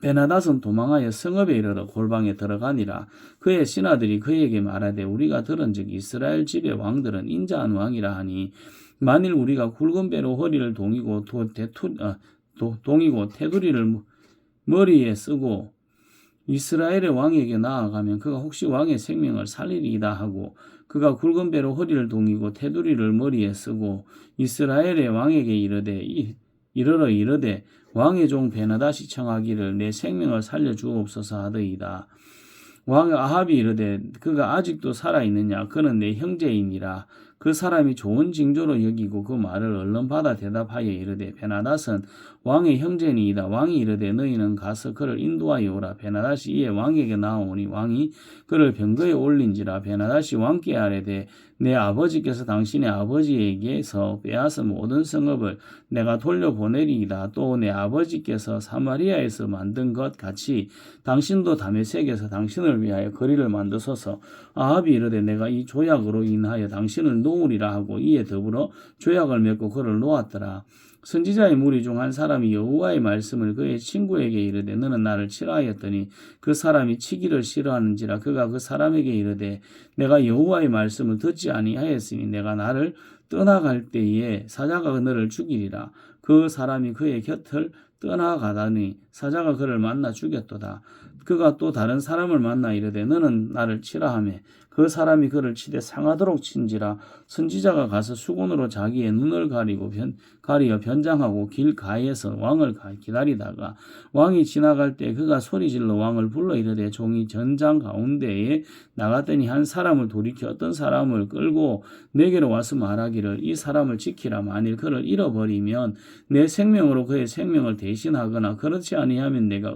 Speaker 1: 베나닷은 도망하여 성읍에 이르러 골방에 들어가니라. 그의 신하들이 그에게 말하되 우리가 들은즉 이스라엘 집의 왕들은 인자한 왕이라 하니 만일 우리가 굵은 배로 허리를 동이고 테두리를 머리에 쓰고 이스라엘의 왕에게 나아가면 그가 혹시 왕의 생명을 살리리이다 하고 그가 굵은 배로 허리를 동이고 테두리를 머리에 쓰고 이스라엘의 왕에게 이르러 이르되 왕의 종 베나닷이 청하기를 내 생명을 살려 주옵소서 하더이다. 왕 아합이 이르되 그가 아직도 살아있느냐 그는 내 형제이니라. 그 사람이 좋은 징조로 여기고 그 말을 얼른 받아 대답하여 이르되 베나닷은 왕의 형제니이다. 왕이 이르되 너희는 가서 그를 인도하여 오라. 베나닷이 이에 왕에게 나오니 왕이 그를 병거에 올린지라. 베나닷이 왕께 아뢰되 내 아버지께서 당신의 아버지에게서 빼앗은 모든 성읍을 내가 돌려보내리이다. 또 내 아버지께서 사마리아에서 만든 것 같이 당신도 다메섹에서 당신을 위하여 거리를 만드소서. 아합이 이르되 내가 이 조약으로 인하여 당신을 놓으리라 하고 이에 더불어 조약을 맺고 그를 놓았더라. 선지자의 무리 중 한 사람이 여호와의 말씀을 그의 친구에게 이르되 너는 나를 치라 하였더니 그 사람이 치기를 싫어하는지라. 그가 그 사람에게 이르되 내가 여호와의 말씀을 듣지 아니하였으니 내가 나를 떠나갈 때에 사자가 너를 죽이리라. 그 사람이 그의 곁을 떠나가다니 사자가 그를 만나 죽였도다. 그가 또 다른 사람을 만나 이르되 너는 나를 치라 하며 그 사람이 그를 치되 상하도록 친지라. 선지자가 가서 수건으로 자기의 눈을 가리어 변장하고 길가에서 왕을 기다리다가 왕이 지나갈 때 그가 소리질러 왕을 불러 이르되 종이 전장 가운데에 나갔더니 한 사람을 돌이켜 어떤 사람을 끌고 내게로 와서 말하기를 이 사람을 지키라. 만일 그를 잃어버리면 내 생명으로 그의 생명을 대신하거나 그렇지 아니하면 내가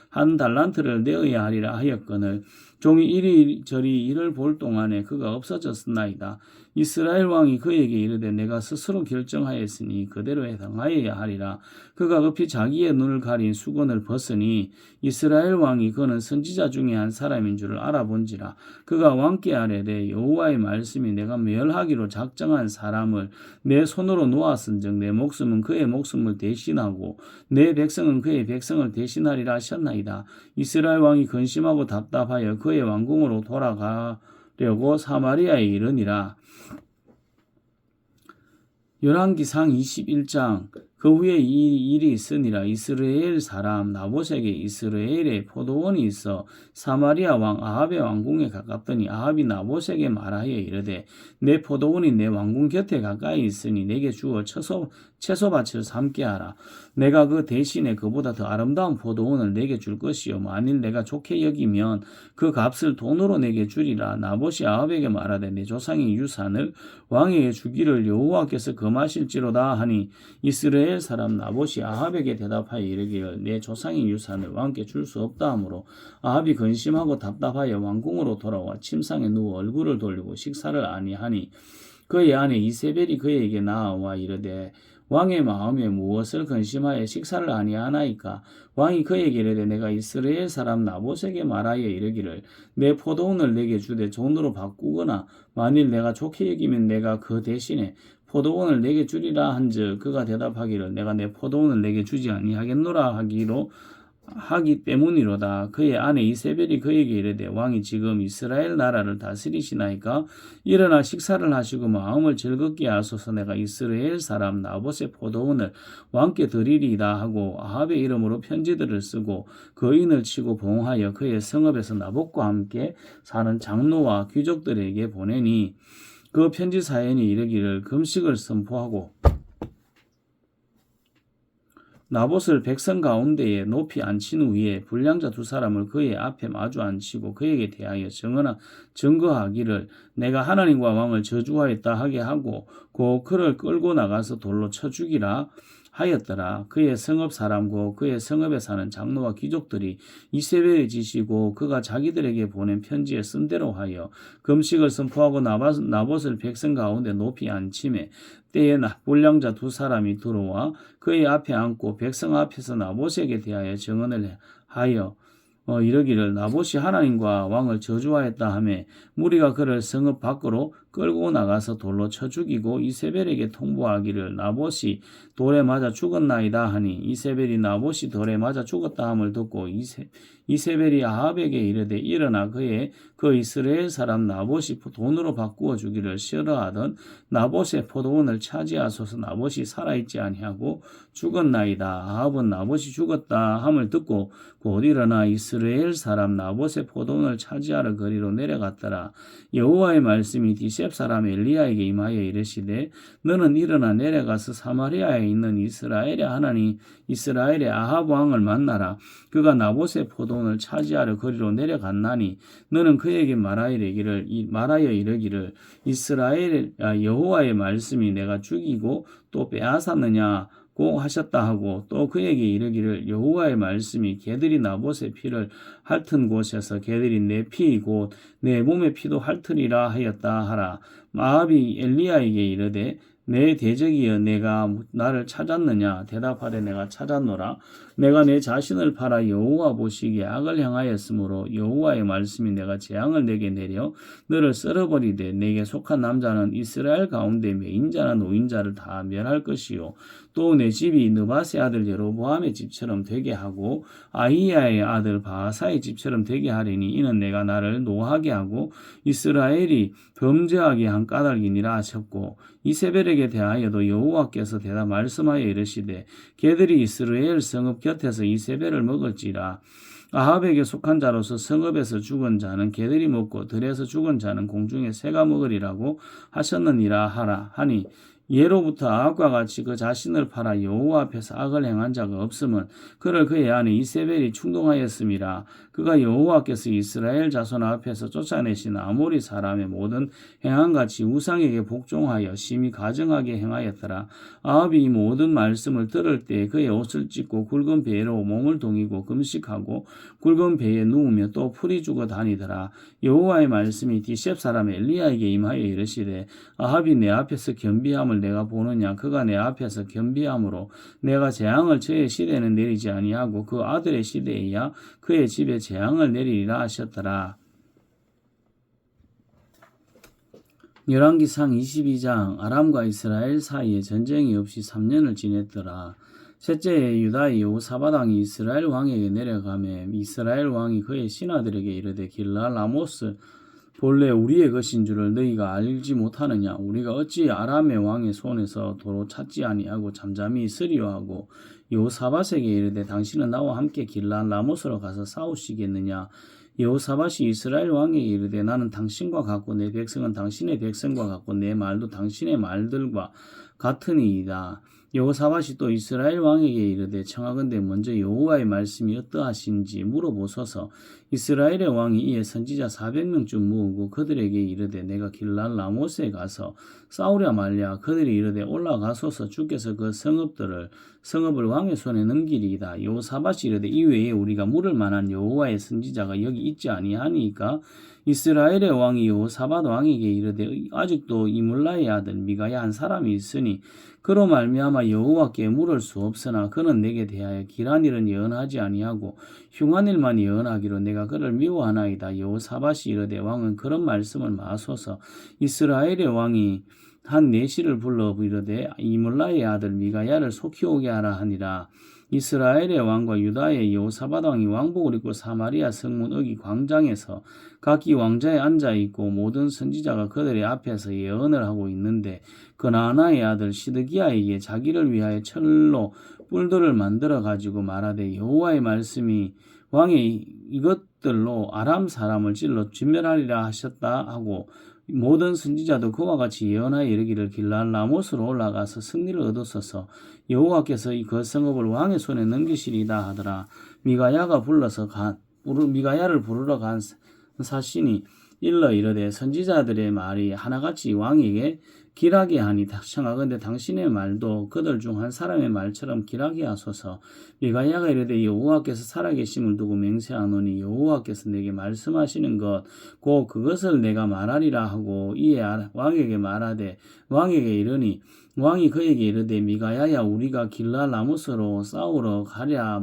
Speaker 1: 한 달란트를 내어야 하리라 하였거늘 종이 이리저리 이를 볼 동안에 그가 없어졌나이다. 이스라엘 왕이 그에게 이르되 내가 스스로 결정하였으니 그대로 해당하여야 하리라. 그가 급히 자기의 눈을 가린 수건을 벗으니 이스라엘 왕이 그는 선지자 중에 한 사람인 줄을 알아본지라. 그가 왕께 아뢰되 여호와의 말씀이 내가 멸하기로 작정한 사람을 내 손으로 놓았은즉 내 목숨은 그의 목숨을 대신하고 내 백성은 그의 백성을 대신하리라 하셨나이다. 이스라엘 왕이 근심하고 답답하여 그의 왕궁으로 돌아가려고 사마리아에 이르니라. 열왕기상 21장. 그 후에 이 일이 있으니라. 이스라엘 사람 나봇에게 이스라엘에 포도원이 있어 사마리아 왕 아합의 왕궁에 가깝더니 아합이 나봇에게 말하여 이르되 내 포도원이 내 왕궁 곁에 가까이 있으니 내게 주어 채소밭을 삼게 하라. 내가 그 대신에 그보다 더 아름다운 포도원을 내게 줄 것이요 만일 내가 좋게 여기면 그 값을 돈으로 내게 주리라. 나봇이 아합에게 말하되 내 조상의 유산을 왕에게 주기를 여호와께서 금하실지로다 하니 이스라엘 사람 나봇이 아합에게 대답하여 이르기를 내 조상의 유산을 왕께 줄 수 없다 하므로 아합이 근심하고 답답하여 왕궁으로 돌아와 침상에 누워 얼굴을 돌리고 식사를 아니하니 그의 아내 이세벨이 그에게 나와 이르되 왕의 마음에 무엇을 근심하여 식사를 아니하나이까. 왕이 그에게 이르되 내가 이스라엘 사람 나봇에게 말하여 이르기를 내 포도원을 내게 주되 돈으로 바꾸거나 만일 내가 좋게 여기면 내가 그 대신에 포도원을 내게 주리라 한즉 그가 대답하기를 내가 내 포도원을 내게 주지 아니하겠노라 하기 때문이로다. 그의 아내 이세벨이 그에게 이르되 왕이 지금 이스라엘 나라를 다스리시나이까. 일어나 식사를 하시고 마음을 즐겁게 하소서. 내가 이스라엘 사람 나봇의 포도원을 왕께 드리리이다 하고 아합의 이름으로 편지들을 쓰고 거인을 치고 봉하여 그의 성읍에서 나봇과 함께 사는 장로와 귀족들에게 보내니 그 편지 사연이 이르기를 금식을 선포하고 나봇을 백성 가운데에 높이 앉힌 후에 불량자 두 사람을 그의 앞에 마주 앉히고 그에게 대하여 증거하기를 내가 하나님과 왕을 저주하였다 하게 하고 곧 그를 끌고 나가서 돌로 쳐 죽이라 하였더라. 그의 성읍 사람고 그의 성읍에 사는 장로와 귀족들이 이세벨의 지시고 그가 자기들에게 보낸 편지에 쓴 대로 하여 금식을 선포하고 나봇을 백성 가운데 높이 앉히매 때에 불량자 두 사람이 들어와 그의 앞에 앉고 백성 앞에서 나봇에게 대하여 증언을 하여 이르기를 나봇이 하나님과 왕을 저주하였다 하며 무리가 그를 성읍 밖으로 끌고 나가서 돌로 쳐 죽이고 이세벨에게 통보하기를 나봇이 돌에 맞아 죽었나이다 하니 이세벨이 나봇이 돌에 맞아 죽었다 함을 듣고 이세벨이 아합에게 이르되 일어나 그 이스라엘 사람 나봇이 돈으로 바꾸어 주기를 싫어하던 나봇의 포도원을 차지하소서. 나봇이 살아있지 아니하고 죽었나이다. 아합은 나봇이 죽었다 함을 듣고 곧 일어나 이스라엘 사람 나봇의 포도원을 차지하러 거리로 내려갔더라. 여호와의 말씀이 디세 디셉 사람 엘리야에게 임하여 이르시되 너는 일어나 내려가서 사마리아에 있는 이스라엘의 하나님 이스라엘의 아합 왕을 만나라. 그가 나봇의 포도원을 차지하려 거리로 내려갔나니 너는 그에게 말하여 이르기를 이스라엘 여호와의 말씀이 내가 죽이고 또 빼앗았느냐고 하셨다 하고 또 그에게 이르기를 여호와의 말씀이 개들이 나봇의 피를 핥은 곳에서 개들이 내 피 곧 내 몸의 피도 핥으리라 하였다 하라. 아합이 엘리야에게 이르되 내 대적이여 내가 나를 찾았느냐 대답하되 내가 찾았노라. 내가 내 자신을 팔아 여호와 보시기에 악을 행하였으므로 여호와의 말씀이 내가 재앙을 내게 내려 너를 썰어버리되 내게 속한 남자는 이스라엘 가운데 매인자나 노인자를 다 멸할 것이요 또 내 집이 느바스의 아들 여로보암의 집처럼 되게 하고 아히야의 아들 바하사의 집처럼 되게 하리니 이는 내가 나를 노하게 하고 이스라엘이 범죄하게 한 까닭이니라 하셨고 이세벨에게 대하여도 여호와께서 대답 말씀하여 이르시되 개들이 이스라엘 성읍 곁에서 이세벨을 먹을지라. 아합에게 속한 자로서 성읍에서 죽은 자는 개들이 먹고 들에서 죽은 자는 공중의 새가 먹으리라고 하셨느니라 하라 하니 예로부터 아합과 같이 그 자신을 팔아 여호와 앞에서 악을 행한 자가 없음은 그를 그의 아내 이세벨이 충동하였음이라. 그가 여호와께서 이스라엘 자손 앞에서 쫓아내신 아모리 사람의 모든 행함같이 우상에게 복종하여 심히 가증하게 행하였더라. 아합이 이 모든 말씀을 들을 때 그의 옷을 찢고 굵은 배로 몸을 동이고 금식하고 굵은 배에 누우며 또 풀이 죽어 다니더라. 여호와의 말씀이 디셉 사람 엘리야에게 임하여 이르시되 아합이 내 앞에서 겸비함을 내가 보느냐. 그가 내 앞에서 겸비함으로 내가 재앙을 저의 시대는 내리지 아니하고 그 아들의 시대에야 그의 집에 재앙을 내리리라 하셨더라. 열왕기상 22장. 아람과 이스라엘 사이에 전쟁이 없이 3년을 지냈더라. 셋째에 유다의 여호사밧 왕이 이스라엘 왕에게 내려가매 이스라엘 왕이 그의 신하들에게 이르되 길랄 라모스 본래 우리의 것인 줄을 너희가 알지 못하느냐. 우리가 어찌 아람의 왕의 손에서 도로 찾지 아니하고 잠잠히 있으리요 하고 여호사밧에게 이르되 당신은 나와 함께 길랄 라모스로 가서 싸우시겠느냐. 여호사밧이 이스라엘 왕에게 이르되 나는 당신과 같고 내 백성은 당신의 백성과 같고 내 말도 당신의 말들과 같으니이다. 여호사밧이 또 이스라엘 왕에게 이르되 청하건대 먼저 여호와의 말씀이 어떠하신지 물어보소서. 이스라엘의 왕이 이에 선지자 400명쯤 모으고 그들에게 이르되 내가 길랄 라모스에 가서 싸우랴 말랴. 그들이 이르되 올라가소서. 주께서 그 성읍을 왕의 손에 넘기리이다. 여호사밧이 이르되 이외에 우리가 물을 만한 여호와의 선지자가 여기 있지 아니하니까. 이스라엘의 왕이 여호사밧 왕에게 이르되 아직도 이물라의 아들 미가야 한 사람이 있으니 그로 말미암아 여호와께 물을 수 없으나 그는 내게 대하여 길한 일은 예언하지 아니하고 흉한 일만 예언하기로 내가 그를 미워하나이다. 여호사밧이 이르되 왕은 그런 말씀을 마소서. 이스라엘의 왕이 한 내시를 불러 이르되 이물라의 아들 미가야를 속히 오게 하라 하니라. 이스라엘의 왕과 유다의 여호사밧 왕이 왕복을 입고 사마리아 성문 어기 광장에서 각기 왕자에 앉아 있고 모든 선지자가 그들의 앞에서 예언을 하고 있는데 그나아나의 아들 시드기야에게 자기를 위하여 철로 뿔들을 만들어 가지고 말하되 여호와의 말씀이 왕이 이것들로 아람 사람을 찔러 진멸하리라 하셨다 하고 모든 선지자도 그와 같이 예언하여 이르기를 길랄 라모스로 올라가서 승리를 얻었어서 여호와께서 그 성읍을 왕의 손에 넘기시리다 하더라. 미가야를 부르러 간 사신이 일러 이르되 선지자들의 말이 하나같이 왕에게 길하게 하니 청하건대 당신의 말도 그들 중 한 사람의 말처럼 길하게 하소서. 미가야가 이르되 여호와께서 살아계심을 두고 맹세하노니 여호와께서 내게 말씀하시는 것 곧 그것을 내가 말하리라 하고 이에 왕에게 말하되 왕에게 이르니 왕이 그에게 이르되 미가야야 우리가 길랄 라모스로 싸우러 가랴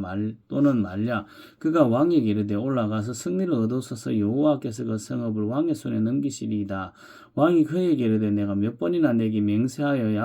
Speaker 1: 또는 말랴. 그가 왕에게 이르되 올라가서 승리를 얻으소서. 여호와께서 그 성읍을 왕의 손에 넘기시리이다. 왕이 그에게 이르되 내가 몇 번이나 내게 맹세하게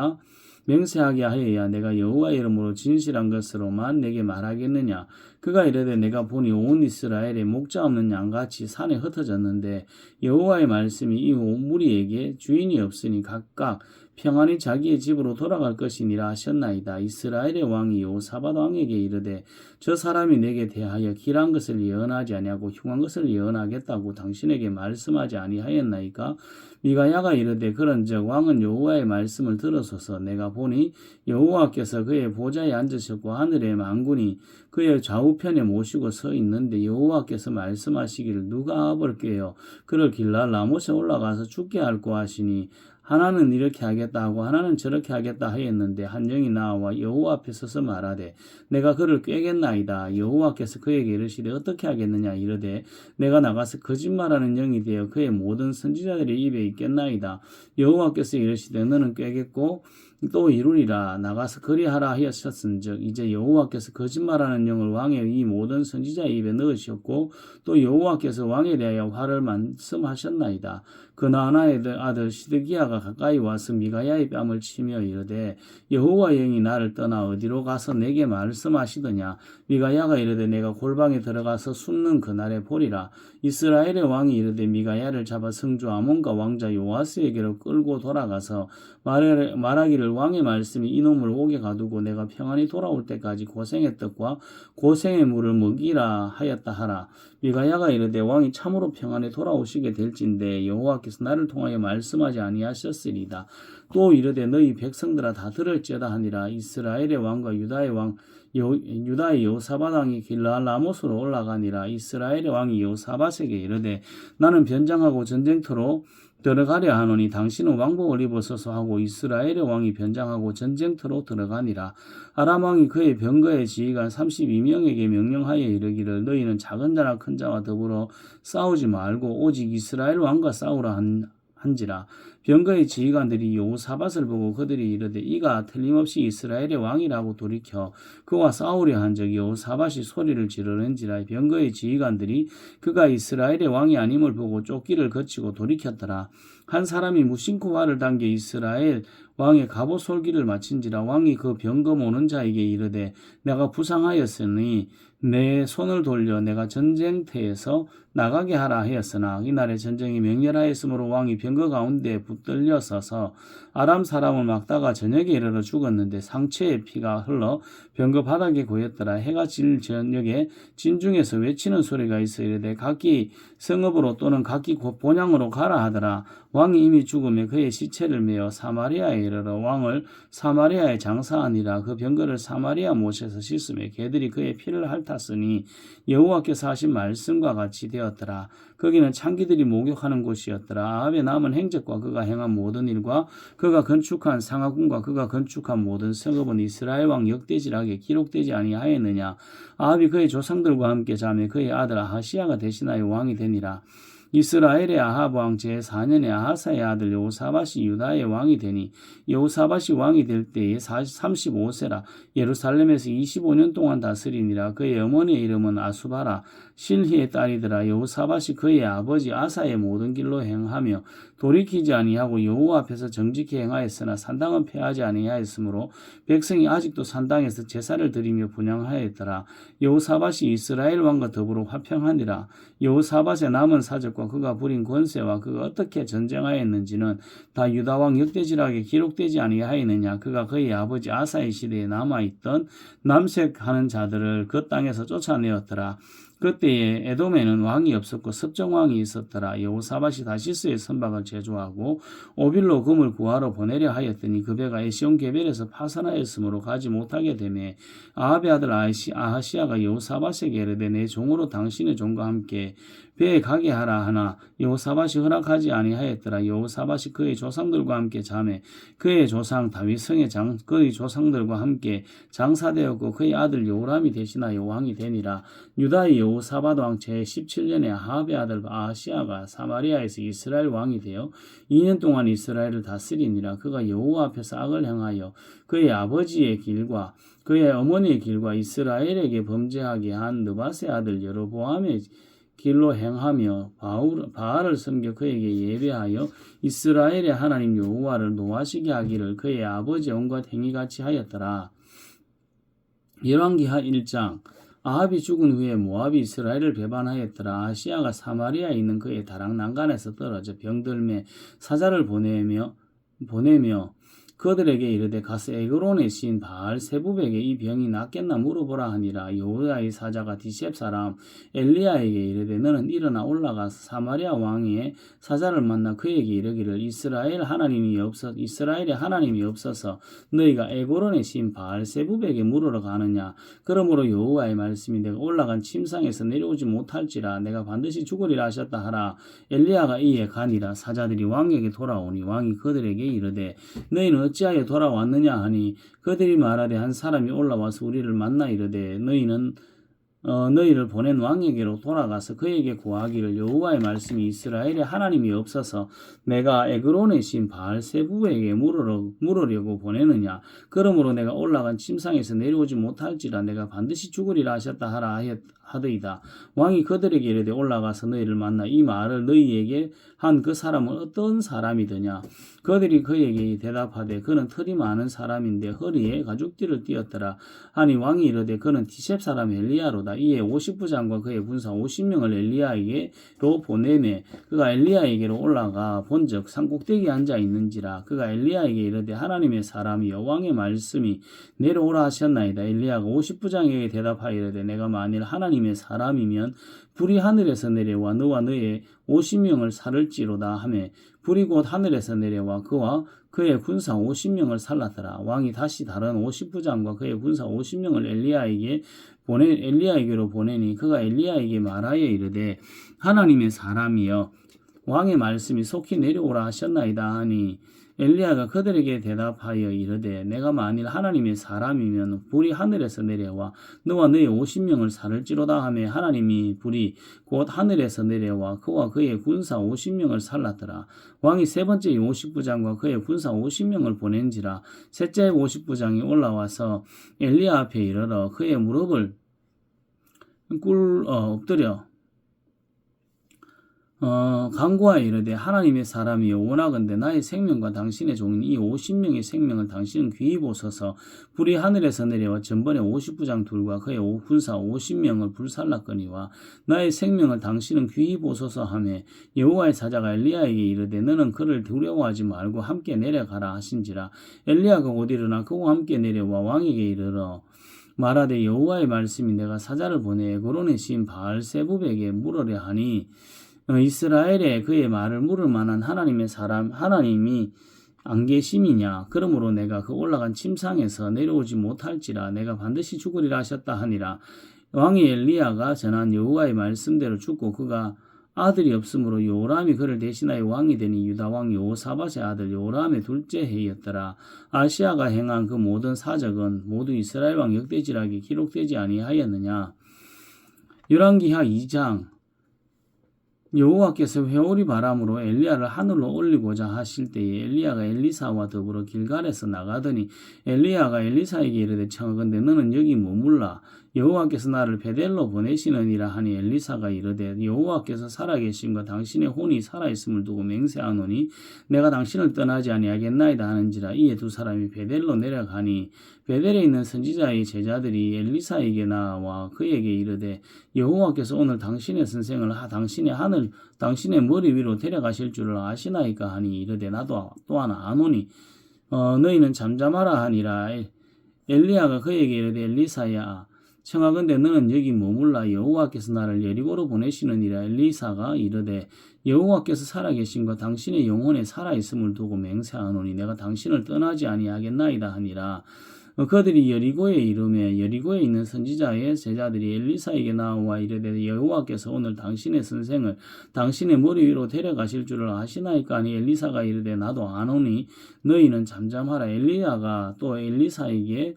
Speaker 1: 하여야 내가 여호와의 이름으로 진실한 것으로만 내게 말하겠느냐. 그가 이르되 내가 보니 온 이스라엘에 목자 없는 양같이 산에 흩어졌는데 여호와의 말씀이 이 온 무리에게 주인이 없으니 각각 평안히 자기의 집으로 돌아갈 것이니라 하셨나이다. 이스라엘의 왕이 여호사밧 왕에게 이르되 저 사람이 내게 대하여 길한 것을 예언하지 아니하고 흉한 것을 예언하겠다고 당신에게 말씀하지 아니하였나이까? 미가야가 이르되 그런즉 왕은 여호와의 말씀을 들으소서. 내가 보니 여호와께서 그의 보좌에 앉으셨고 하늘의 만군이 그의 좌우편에 모시고 서 있는데 여호와께서 말씀하시기를 누가 아벌께요 그를 길랄 라못에 올라가서 죽게 할고 하시니 하나는 이렇게 하겠다 하고 하나는 저렇게 하겠다 하였는데 한 영이 나와 여호와 앞에 서서 말하되 내가 그를 꾀겠나이다. 여호와께서 그에게 이르시되 어떻게 하겠느냐 이르되 내가 나가서 거짓말하는 영이 되어 그의 모든 선지자들의 입에 있겠나이다. 여호와께서 이르시되 너는 꾀겠고 또 이루리라. 나가서 그리하라 하셨은즉 이제 여호와께서 거짓말하는 영을 왕의 이 모든 선지자의 입에 넣으셨고 또 여호와께서 왕에 대하여 화를 말씀하셨나이다. 그나아나의 아들 시드기야가 가까이 와서 미가야의 뺨을 치며 이르되 여호와 영이 나를 떠나 어디로 가서 내게 말씀하시더냐. 미가야가 이르되 내가 골방에 들어가서 숨는 그날에 보리라. 이스라엘의 왕이 이르되 미가야를 잡아 성주 아몬과 왕자 요아스에게로 끌고 돌아가서 말하기를 왕의 말씀이 이놈을 옥에 가두고 내가 평안히 돌아올 때까지 고생의 떡과 고생의 물을 먹이라 하였다 하라. 미가야가 이르되 왕이 참으로 평안히 돌아오시게 될진데 여호와께서 나를 통하여 말씀하지 아니하셨으리다. 또 이르되 너희 백성들아 다 들을지어다 하니라. 이스라엘의 왕과 유다의 여호사밧 왕이 길랄 라못으로 올라가니라. 이스라엘의 왕이 여호사밧에게 이르되 나는 변장하고 전쟁터로 들어가려 하노니 당신은 왕복을 입어서서 하고 이스라엘의 왕이 변장하고 전쟁터로 들어가니라. 아람 왕이 그의 병거의 지휘관 32명에게 명령하여 이르기를 너희는 작은 자나 큰 자와 더불어 싸우지 말고 오직 이스라엘 왕과 싸우라 한지라. 병거의 지휘관들이 여호사밧을 보고 그들이 이르되 이가 틀림없이 이스라엘의 왕이라고 돌이켜 그와 싸우려 한즉 여호사밧이 소리를 지르는지라. 병거의 지휘관들이 그가 이스라엘의 왕이 아님을 보고 쫓기를 거치고 돌이켰더라. 한 사람이 무심코 활을 당겨 이스라엘 왕의 갑옷 솔기를 마친지라. 왕이 그 병거 모는 자에게 이르되 내가 부상하였으니 내 손을 돌려 내가 전쟁터에서 나가게 하라 하였으나 이날의 전쟁이 맹렬하였으므로 왕이 병거 가운데 붙들려 서서 아람 사람을 막다가 저녁에 이르러 죽었는데 상처에 피가 흘러 병거 바닥에 고였더라. 해가 질 저녁에 진중에서 외치는 소리가 있어 이르되 각기 성읍으로 또는 각기 본향으로 가라 하더라. 왕이 이미 죽음에 그의 시체를 메어 사마리아에 이르러 왕을 사마리아에 장사하니라. 그 병거를 사마리아 못에서 씻으며 개들이 그의 피를 핥았으니 여호와께서 하신 말씀과 같이 되었더라. 거기는 창기들이 목욕하는 곳이었더라. 아합의 남은 행적과 그가 행한 모든 일과 그가 건축한 상하궁과 그가 건축한 모든 성읍은 이스라엘 왕 역대지락에 기록되지 아니하였느냐. 아합이 그의 조상들과 함께 자매 그의 아들 아하시야가 대신하여 왕이 되니라. 이스라엘의 아합 왕 제4년에 아하사의 아들 여호사밧이 유다의 왕이 되니 여호사밧이 왕이 될 때에 35세라. 예루살렘에서 25년 동안 다스리니라. 그의 어머니의 이름은 아수바라 실히의 딸이더라. 여호사밧이 그의 아버지 아사의 모든 길로 행하며 돌이키지 아니하고 여호와 앞에서 정직히 행하였으나 산당은 폐하지 아니하였으므로 백성이 아직도 산당에서 제사를 드리며 분향하였더라. 여호사밧이 이스라엘 왕과 더불어 화평하니라. 여호사밧의 남은 사적과 그가 부린 권세와 그가 어떻게 전쟁하였는지는 다 유다 왕 역대지락에 기록되지 아니하였느냐. 그가 그의 아버지 아사의 시대에 남아있던 남색하는 자들을 그 땅에서 쫓아내었더라. 그때에 에돔에는 왕이 없었고 섭정왕이 있었더라. 여호사밧이 다시스의 선박을 제조하고 오빌로 금을 구하러 보내려 하였더니 그 배가 에시온게벨에서 파산하였으므로 가지 못하게 되매 아합의 아들 아하시야가 여호사밧에게 이르되 내 종으로 당신의 종과 함께 배에 가게 하라 하나 여호사밧이 허락하지 아니하였더라. 여호사밧이 그의 조상들과 함께 자매 그의 조상 다윗성의 그의 조상들과 함께 장사되었고 그의 아들 요람이 대신하여 왕이 되니라. 유다의 여호사밧 왕 제17년에 아합의 아들 아하시야가 사마리아에서 이스라엘 왕이 되어 2년 동안 이스라엘을 다스리니라. 그가 여호와 앞에서 악을 행하여 그의 아버지의 길과 그의 어머니의 길과 이스라엘에게 범죄하게 한 느밧의 아들 여로보암의 길로 행하며 바알을 섬겨 그에게 예배하여 이스라엘의 하나님 여호와를 노하시게 하기를 그의 아버지 온갖 행위같이 하였더라. 열왕기하 1장. 아합이 죽은 후에 모압이 이스라엘을 배반하였더라. 아시야가 사마리아에 있는 그의 다락 난간에서 떨어져 병들매 사자를 보내며 그들에게 이르되 가서 에그론의 신 바알세붑에게 이 병이 낫겠나 물어보라 하니라. 여호와의 사자가 디셉 사람 엘리야에게 이르되 너는 일어나 올라가서 사마리아 왕의 사자를 만나 그에게 이르기를 이스라엘의 하나님이 없어서 너희가 에그론의 신 바알세붑에게 물으러 가느냐. 그러므로 여호와의 말씀이 내가 올라간 침상에서 내려오지 못할지라 내가 반드시 죽으리라 하셨다 하라. 엘리야가 이에 가니라. 사자들이 왕에게 돌아오니 왕이 그들에게 이르되 너희는 어찌하여 돌아왔느냐 하니 그들이 말하되 한 사람이 올라와서 우리를 만나 이르되 너희를 보낸 왕에게로 돌아가서 그에게 구하기를 여호와의 말씀이 이스라엘의 하나님이 없어서 내가 에그론의 신 바알세붑에게 물으려고 보내느냐. 그러므로 내가 올라간 침상에서 내려오지 못할지라 내가 반드시 죽으리라 하셨다 하라 하더이다. 왕이 그들에게 이르되 올라가서 너희를 만나 이 말을 너희에게 한 그 사람은 어떤 사람이더냐. 그들이 그에게 대답하되 그는 털이 많은 사람인데 허리에 가죽띠를 띠었더라 하니 왕이 이르되 그는 디셉 사람 엘리야로다. 이에 50부장과 그의 군사 50명을 엘리야에게로 보내매 그가 엘리야에게로 올라가 본즉 산꼭대기에 앉아 있는지라. 그가 엘리야에게 이르되 하나님의 사람이 여왕의 말씀이 내려오라 하셨나이다. 엘리야가 50부장에게 대답하여 이르되 내가 만일 하나님의 사람이면 불이 하늘에서 내려와 너와 너의 50명을 살을지로다 하매 불이 곧 하늘에서 내려와 그와 그의 군사 50명을 살랐더라. 왕이 다시 다른 50부장과 그의 군사 50명을 엘리야에게로 보내니 그가 엘리야에게 말하여 이르되 하나님의 사람이여 왕의 말씀이 속히 내려오라 하셨나이다 하니 엘리야가 그들에게 대답하여 이르되 내가 만일 하나님의 사람이면 불이 하늘에서 내려와 너와 너의 50명을 살을지로다 하매 하나님이 불이 곧 하늘에서 내려와 그와 그의 군사 50명을 살랐더라. 왕이 세 번째 50부장과 그의 군사 50명을 보낸지라. 셋째 50부장이 올라와서 엘리야 앞에 이르러 그의 무릎을 엎드려 간구하여 이르되 하나님의 사람이여 원하건대 나의 생명과 당신의 종인 이 50명의 생명을 당신은 귀히 보소서. 불이 하늘에서 내려와 전번에 50부장 둘과 그의 군사 50명을 불살랐거니와 나의 생명을 당신은 귀히 보소서 하매 여호와의 사자가 엘리야에게 이르되 너는 그를 두려워하지 말고 함께 내려가라 하신지라. 엘리야가 곧 일어나 그와 함께 내려와 왕에게 이르러 말하되 여호와의 말씀이 내가 사자를 보내 에그론의 신 바알세붑에게 물으려 하니 이스라엘에 그의 말을 물을 만한 하나님이 안 계심이냐. 그러므로 내가 그 올라간 침상에서 내려오지 못할지라 내가 반드시 죽으리라 하셨다 하니라. 왕이 엘리야가 전한 여호와의 말씀대로 죽고 그가 아들이 없으므로 요람이 그를 대신하여 왕이 되니 유다 왕 여호사밧의 아들 요람의 둘째 해였더라. 아시아가 행한 그 모든 사적은 모두 이스라엘 왕 역대지락에 기록되지 아니하였느냐. 열왕기하 2장. 여호와께서 회오리 바람으로 엘리야를 하늘로 올리고자 하실 때에 엘리야가 엘리사와 더불어 길갈에서 나가더니 엘리야가 엘리사에게 이르되 청하건대 너는 여기 머물라. 여호와께서 나를 베델로 보내시느니라 하니 엘리사가 이르되 여호와께서 살아계심과 당신의 혼이 살아있음을 두고 맹세하노니 내가 당신을 떠나지 아니하겠나이다 하는지라. 이에 두 사람이 베델로 내려가니 베델에 있는 선지자의 제자들이 엘리사에게 나와 그에게 이르되 여호와께서 오늘 당신의 선생을 당신의 머리 위로 데려가실 줄을 아시나이까 하니 이르되 나도 또한 아노니 너희는 잠잠하라 하니라. 엘리야가 그에게 이르되 엘리사야 청하건대 너는 여기 머물라. 여호와께서 나를 여리고로 보내시느니라. 엘리사가 이르되 여호와께서 살아계신과 당신의 영혼에 살아있음을 두고 맹세하노니 내가 당신을 떠나지 아니하겠나이다 하니라. 그들이 여리고에 이르매 여리고에 있는 선지자의 제자들이 엘리사에게 나와 이르되 여호와께서 오늘 당신의 선생을 당신의 머리 위로 데려가실 줄을 아시나이까 하니 엘리사가 이르되 나도 아노니 너희는 잠잠하라. 엘리야가 또 엘리사에게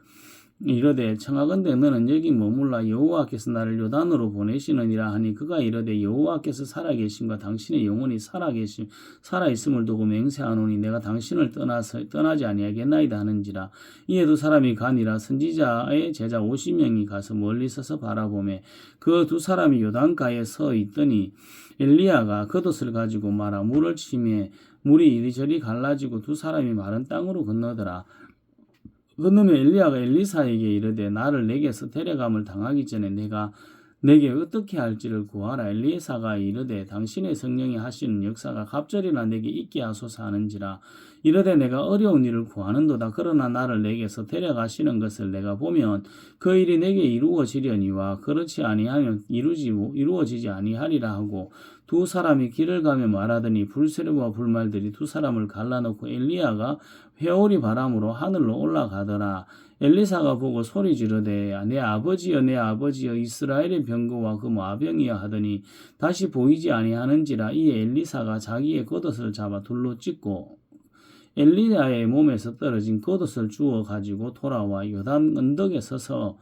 Speaker 1: 이르되 청하건대 너는 여기 머물라. 여호와께서 나를 요단으로 보내시느니라 하니 그가 이르되 여호와께서 살아계심과 당신의 영혼이 살아있음을 두고 맹세하노니 내가 당신을 떠나지 아니하겠나이다 하는지라. 이에 두 사람이 가니라. 선지자의 제자 50명이 가서 멀리 서서 바라보매 그 두 사람이 요단가에 서 있더니 엘리야가 겉옷을 가지고 말아 물을 치매 물이 이리저리 갈라지고 두 사람이 마른 땅으로 건너더라. 건너면 엘리야가 엘리사에게 이르되 나를 내게서 데려감을 당하기 전에 내가 내게 어떻게 할지를 구하라. 엘리사가 이르되 당신의 성령이 하시는 역사가 갑절이나 내게 있게 하소서 하는지라. 이르되 내가 어려운 일을 구하는도다. 그러나 나를 내게서 데려가시는 것을 내가 보면 그 일이 내게 이루어지려니와 그렇지 아니하면 이루어지지 아니하리라 하고 두 사람이 길을 가며 말하더니 불세례와 불말들이 두 사람을 갈라놓고 엘리야가 회오리 바람으로 하늘로 올라가더라. 엘리사가 보고 소리 지르되 내 아버지여 내 아버지여 이스라엘의 병거와 그 마병이여 하더니 다시 보이지 아니하는지라. 이에 엘리사가 자기의 겉옷을 잡아 둘로 찢고 엘리야의 몸에서 떨어진 겉옷을 주워 가지고 돌아와 요단 언덕에 서서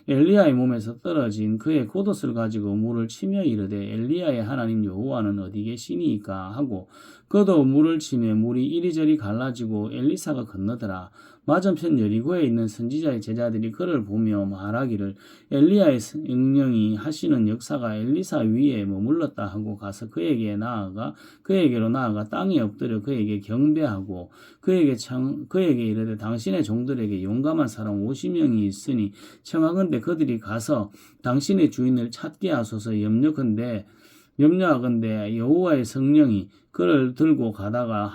Speaker 1: 엘리야의 몸에서 떨어진 그의 겉옷을 가지고 물을 치며 이르되 엘리야의 하나님 여호와는 어디 계시니이까 하고 그도 물을 치며 물이 이리저리 갈라지고 엘리사가 건너더라. 맞은편 여리고에 있는 선지자의 제자들이 그를 보며 말하기를 엘리야의 성령이 하시는 역사가 엘리사 위에 머물렀다 하고 가서 그에게로 나아가 땅에 엎드려 그에게 경배하고 그에게 이르되 당신의 종들에게 용감한 사람 50명이 있으니 청하건대 그들이 가서 당신의 주인을 찾게 하소서. 염려하건대 여호와의 성령이 그를 들고 가다가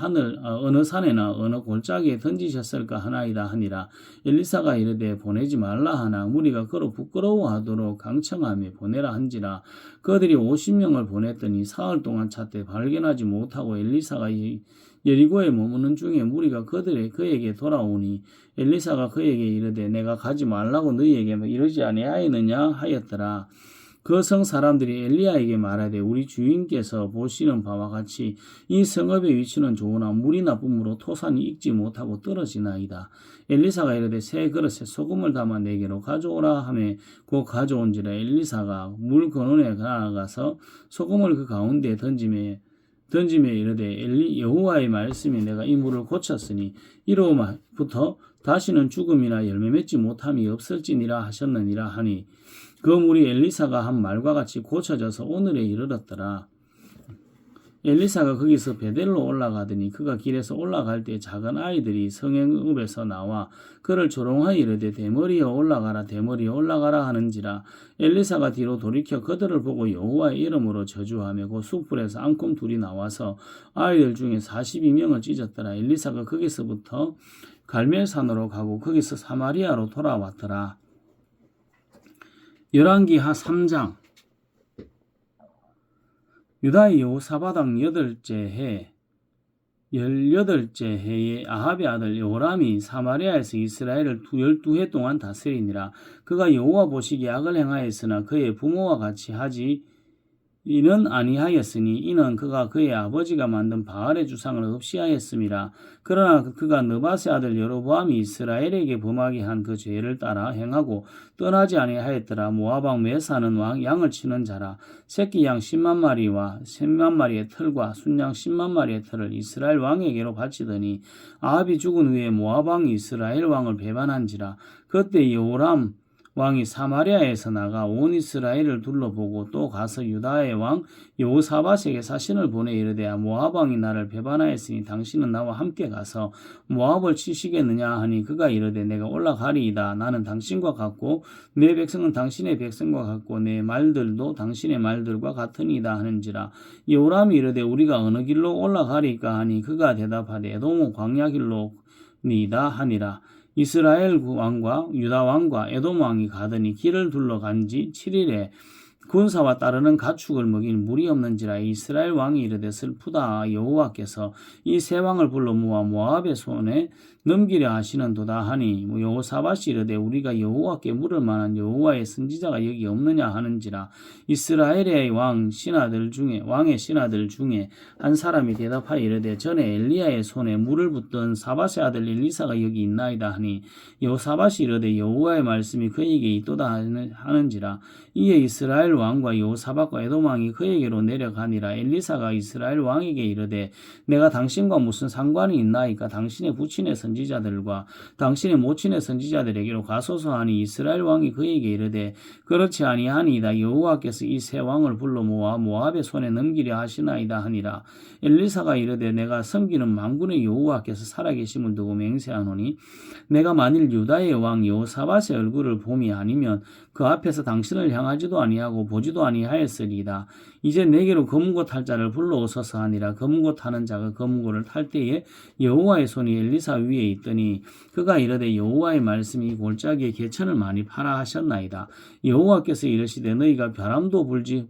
Speaker 1: 어느 산에나 어느 골짜기에 던지셨을까 하나이다 하니라. 엘리사가 이르되 보내지 말라 하나 무리가 그로 부끄러워하도록 강청하며 보내라 한지라. 그들이 50명을 보냈더니 사흘 동안 찾되 발견하지 못하고 엘리사가 여리고에 머무는 중에 무리가 그에게 돌아오니 엘리사가 그에게 이르되 내가 가지 말라고 너희에게 이르지 아니하였느냐 하였더라. 그 성 사람들이 엘리야에게 말하되 우리 주인께서 보시는 바와 같이 이 성읍의 위치는 좋으나 물이 나쁨으로 토산이 익지 못하고 떨어지나이다. 엘리사가 이르되 새 그릇에 소금을 담아 내게로 가져오라 하며 곧 가져온지라. 엘리사가 물 근원에 나아가서 소금을 그 가운데에 던지며 이르되 여호와의 말씀이 내가 이 물을 고쳤으니 이로부터 다시는 죽음이나 열매 맺지 못함이 없을지니라 하셨느니라 하니 그 물이 엘리사가 한 말과 같이 고쳐져서 오늘에 이르렀더라. 엘리사가 거기서 베델로 올라가더니 그가 길에서 올라갈 때 작은 아이들이 성읍에서 나와 그를 조롱하여 이르되 대머리여 올라가라 하는지라. 엘리사가 뒤로 돌이켜 그들을 보고 여호와의 이름으로 저주하며 그 숯불에서 앙금 둘이 나와서 아이들 중에 42명을 찢었더라. 엘리사가 거기서부터 갈멜산으로 가고 거기서 사마리아로 돌아왔더라. 열왕기하 3장. 유다의 여호사밧 왕 18째 해에 아합의 아들 여호람이 사마리아에서 이스라엘을 12해 동안 다스리니라. 그가 여호와 보시기에 악을 행하였으나 그의 부모와 같이 하지 이는 아니하였으니 이는 그가 그의 아버지가 만든 바알의 주상을 없이 하였음이라. 그러나 그가 느밧의 아들 여로보암이 이스라엘에게 범하게 한 그 죄를 따라 행하고 떠나지 아니하였더라. 모압 왕 메사는 양을 치는 자라. 새끼 양 10만 마리와 10만 마리의 털과 순양 10만 마리의 털을 이스라엘 왕에게로 바치더니 아합이 죽은 후에 모압 왕이 이스라엘 왕을 배반한지라. 그때 여호람 왕이 사마리아에서 나가 온 이스라엘을 둘러보고 또 가서 유다의 왕 여호사밧에게 사신을 보내 이르되 모압 왕이 나를 배반하였으니 당신은 나와 함께 가서 모압을 치시겠느냐 하니 그가 이르되 내가 올라가리이다. 나는 당신과 같고 내 백성은 당신의 백성과 같고 내 말들도 당신의 말들과 같으니이다 하는지라. 여호람이 이르되 우리가 어느 길로 올라가리까 하니 그가 대답하되 에돔 광야 길로니이다 하니라. 이스라엘 왕과 유다 왕과 에돔 왕이 가더니 길을 둘러간 지 7일에 군사와 따르는 가축을 먹인 물이 없는지라. 이스라엘 왕이 이르되 슬프다. 여호와께서 이 세 왕을 불러 모아 모압의 손에 넘기려 하시는도다 하니 여호사밧이 이르되 우리가 여호와께 물을 만한 여호와의 선지자가 여기 없느냐 하는지라. 이스라엘의 왕의 신하들 중에 한 사람이 대답하여 이르되 전에 엘리야의 손에 물을 붓던 사밧의 아들 엘리사가 여기 있나이다 하니 여호사밧이 이르되 여호와의 말씀이 그에게 있도다 하는지라. 이에 이스라엘 왕과 여호사밧과 에돔 왕이 그에게로 내려가니라. 엘리사가 이스라엘 왕에게 이르되 내가 당신과 무슨 상관이 있나이까? 당신의 부친의 선지자들과 당신의 모친의 선지자들에게로 가소서 하니 이스라엘 왕이 그에게 이르되 그렇지 아니하니이다. 여호와께서 이 세 왕을 불러 모아 모압의 손에 넘기려 하시나이다 하니라. 엘리사가 이르되 내가 섬기는 만군의 여호와께서 살아계심을 두고 맹세하노니 내가 만일 유다의 왕 여호사밧의 얼굴을 봄이 아니면 그 앞에서 당신을 향하지도 아니하고 보지도 아니하였으리이다. 이제 내게로 검은고 탈 자를 불러오소서 하니라. 검은고 타는 자가 검은고를 탈 때에 여호와의 손이 엘리사 위에 있더니 그가 이르되 여호와의 말씀이 골짜기에 개천을 많이 파라 하셨나이다. 여호와께서 이르시되 너희가 바람도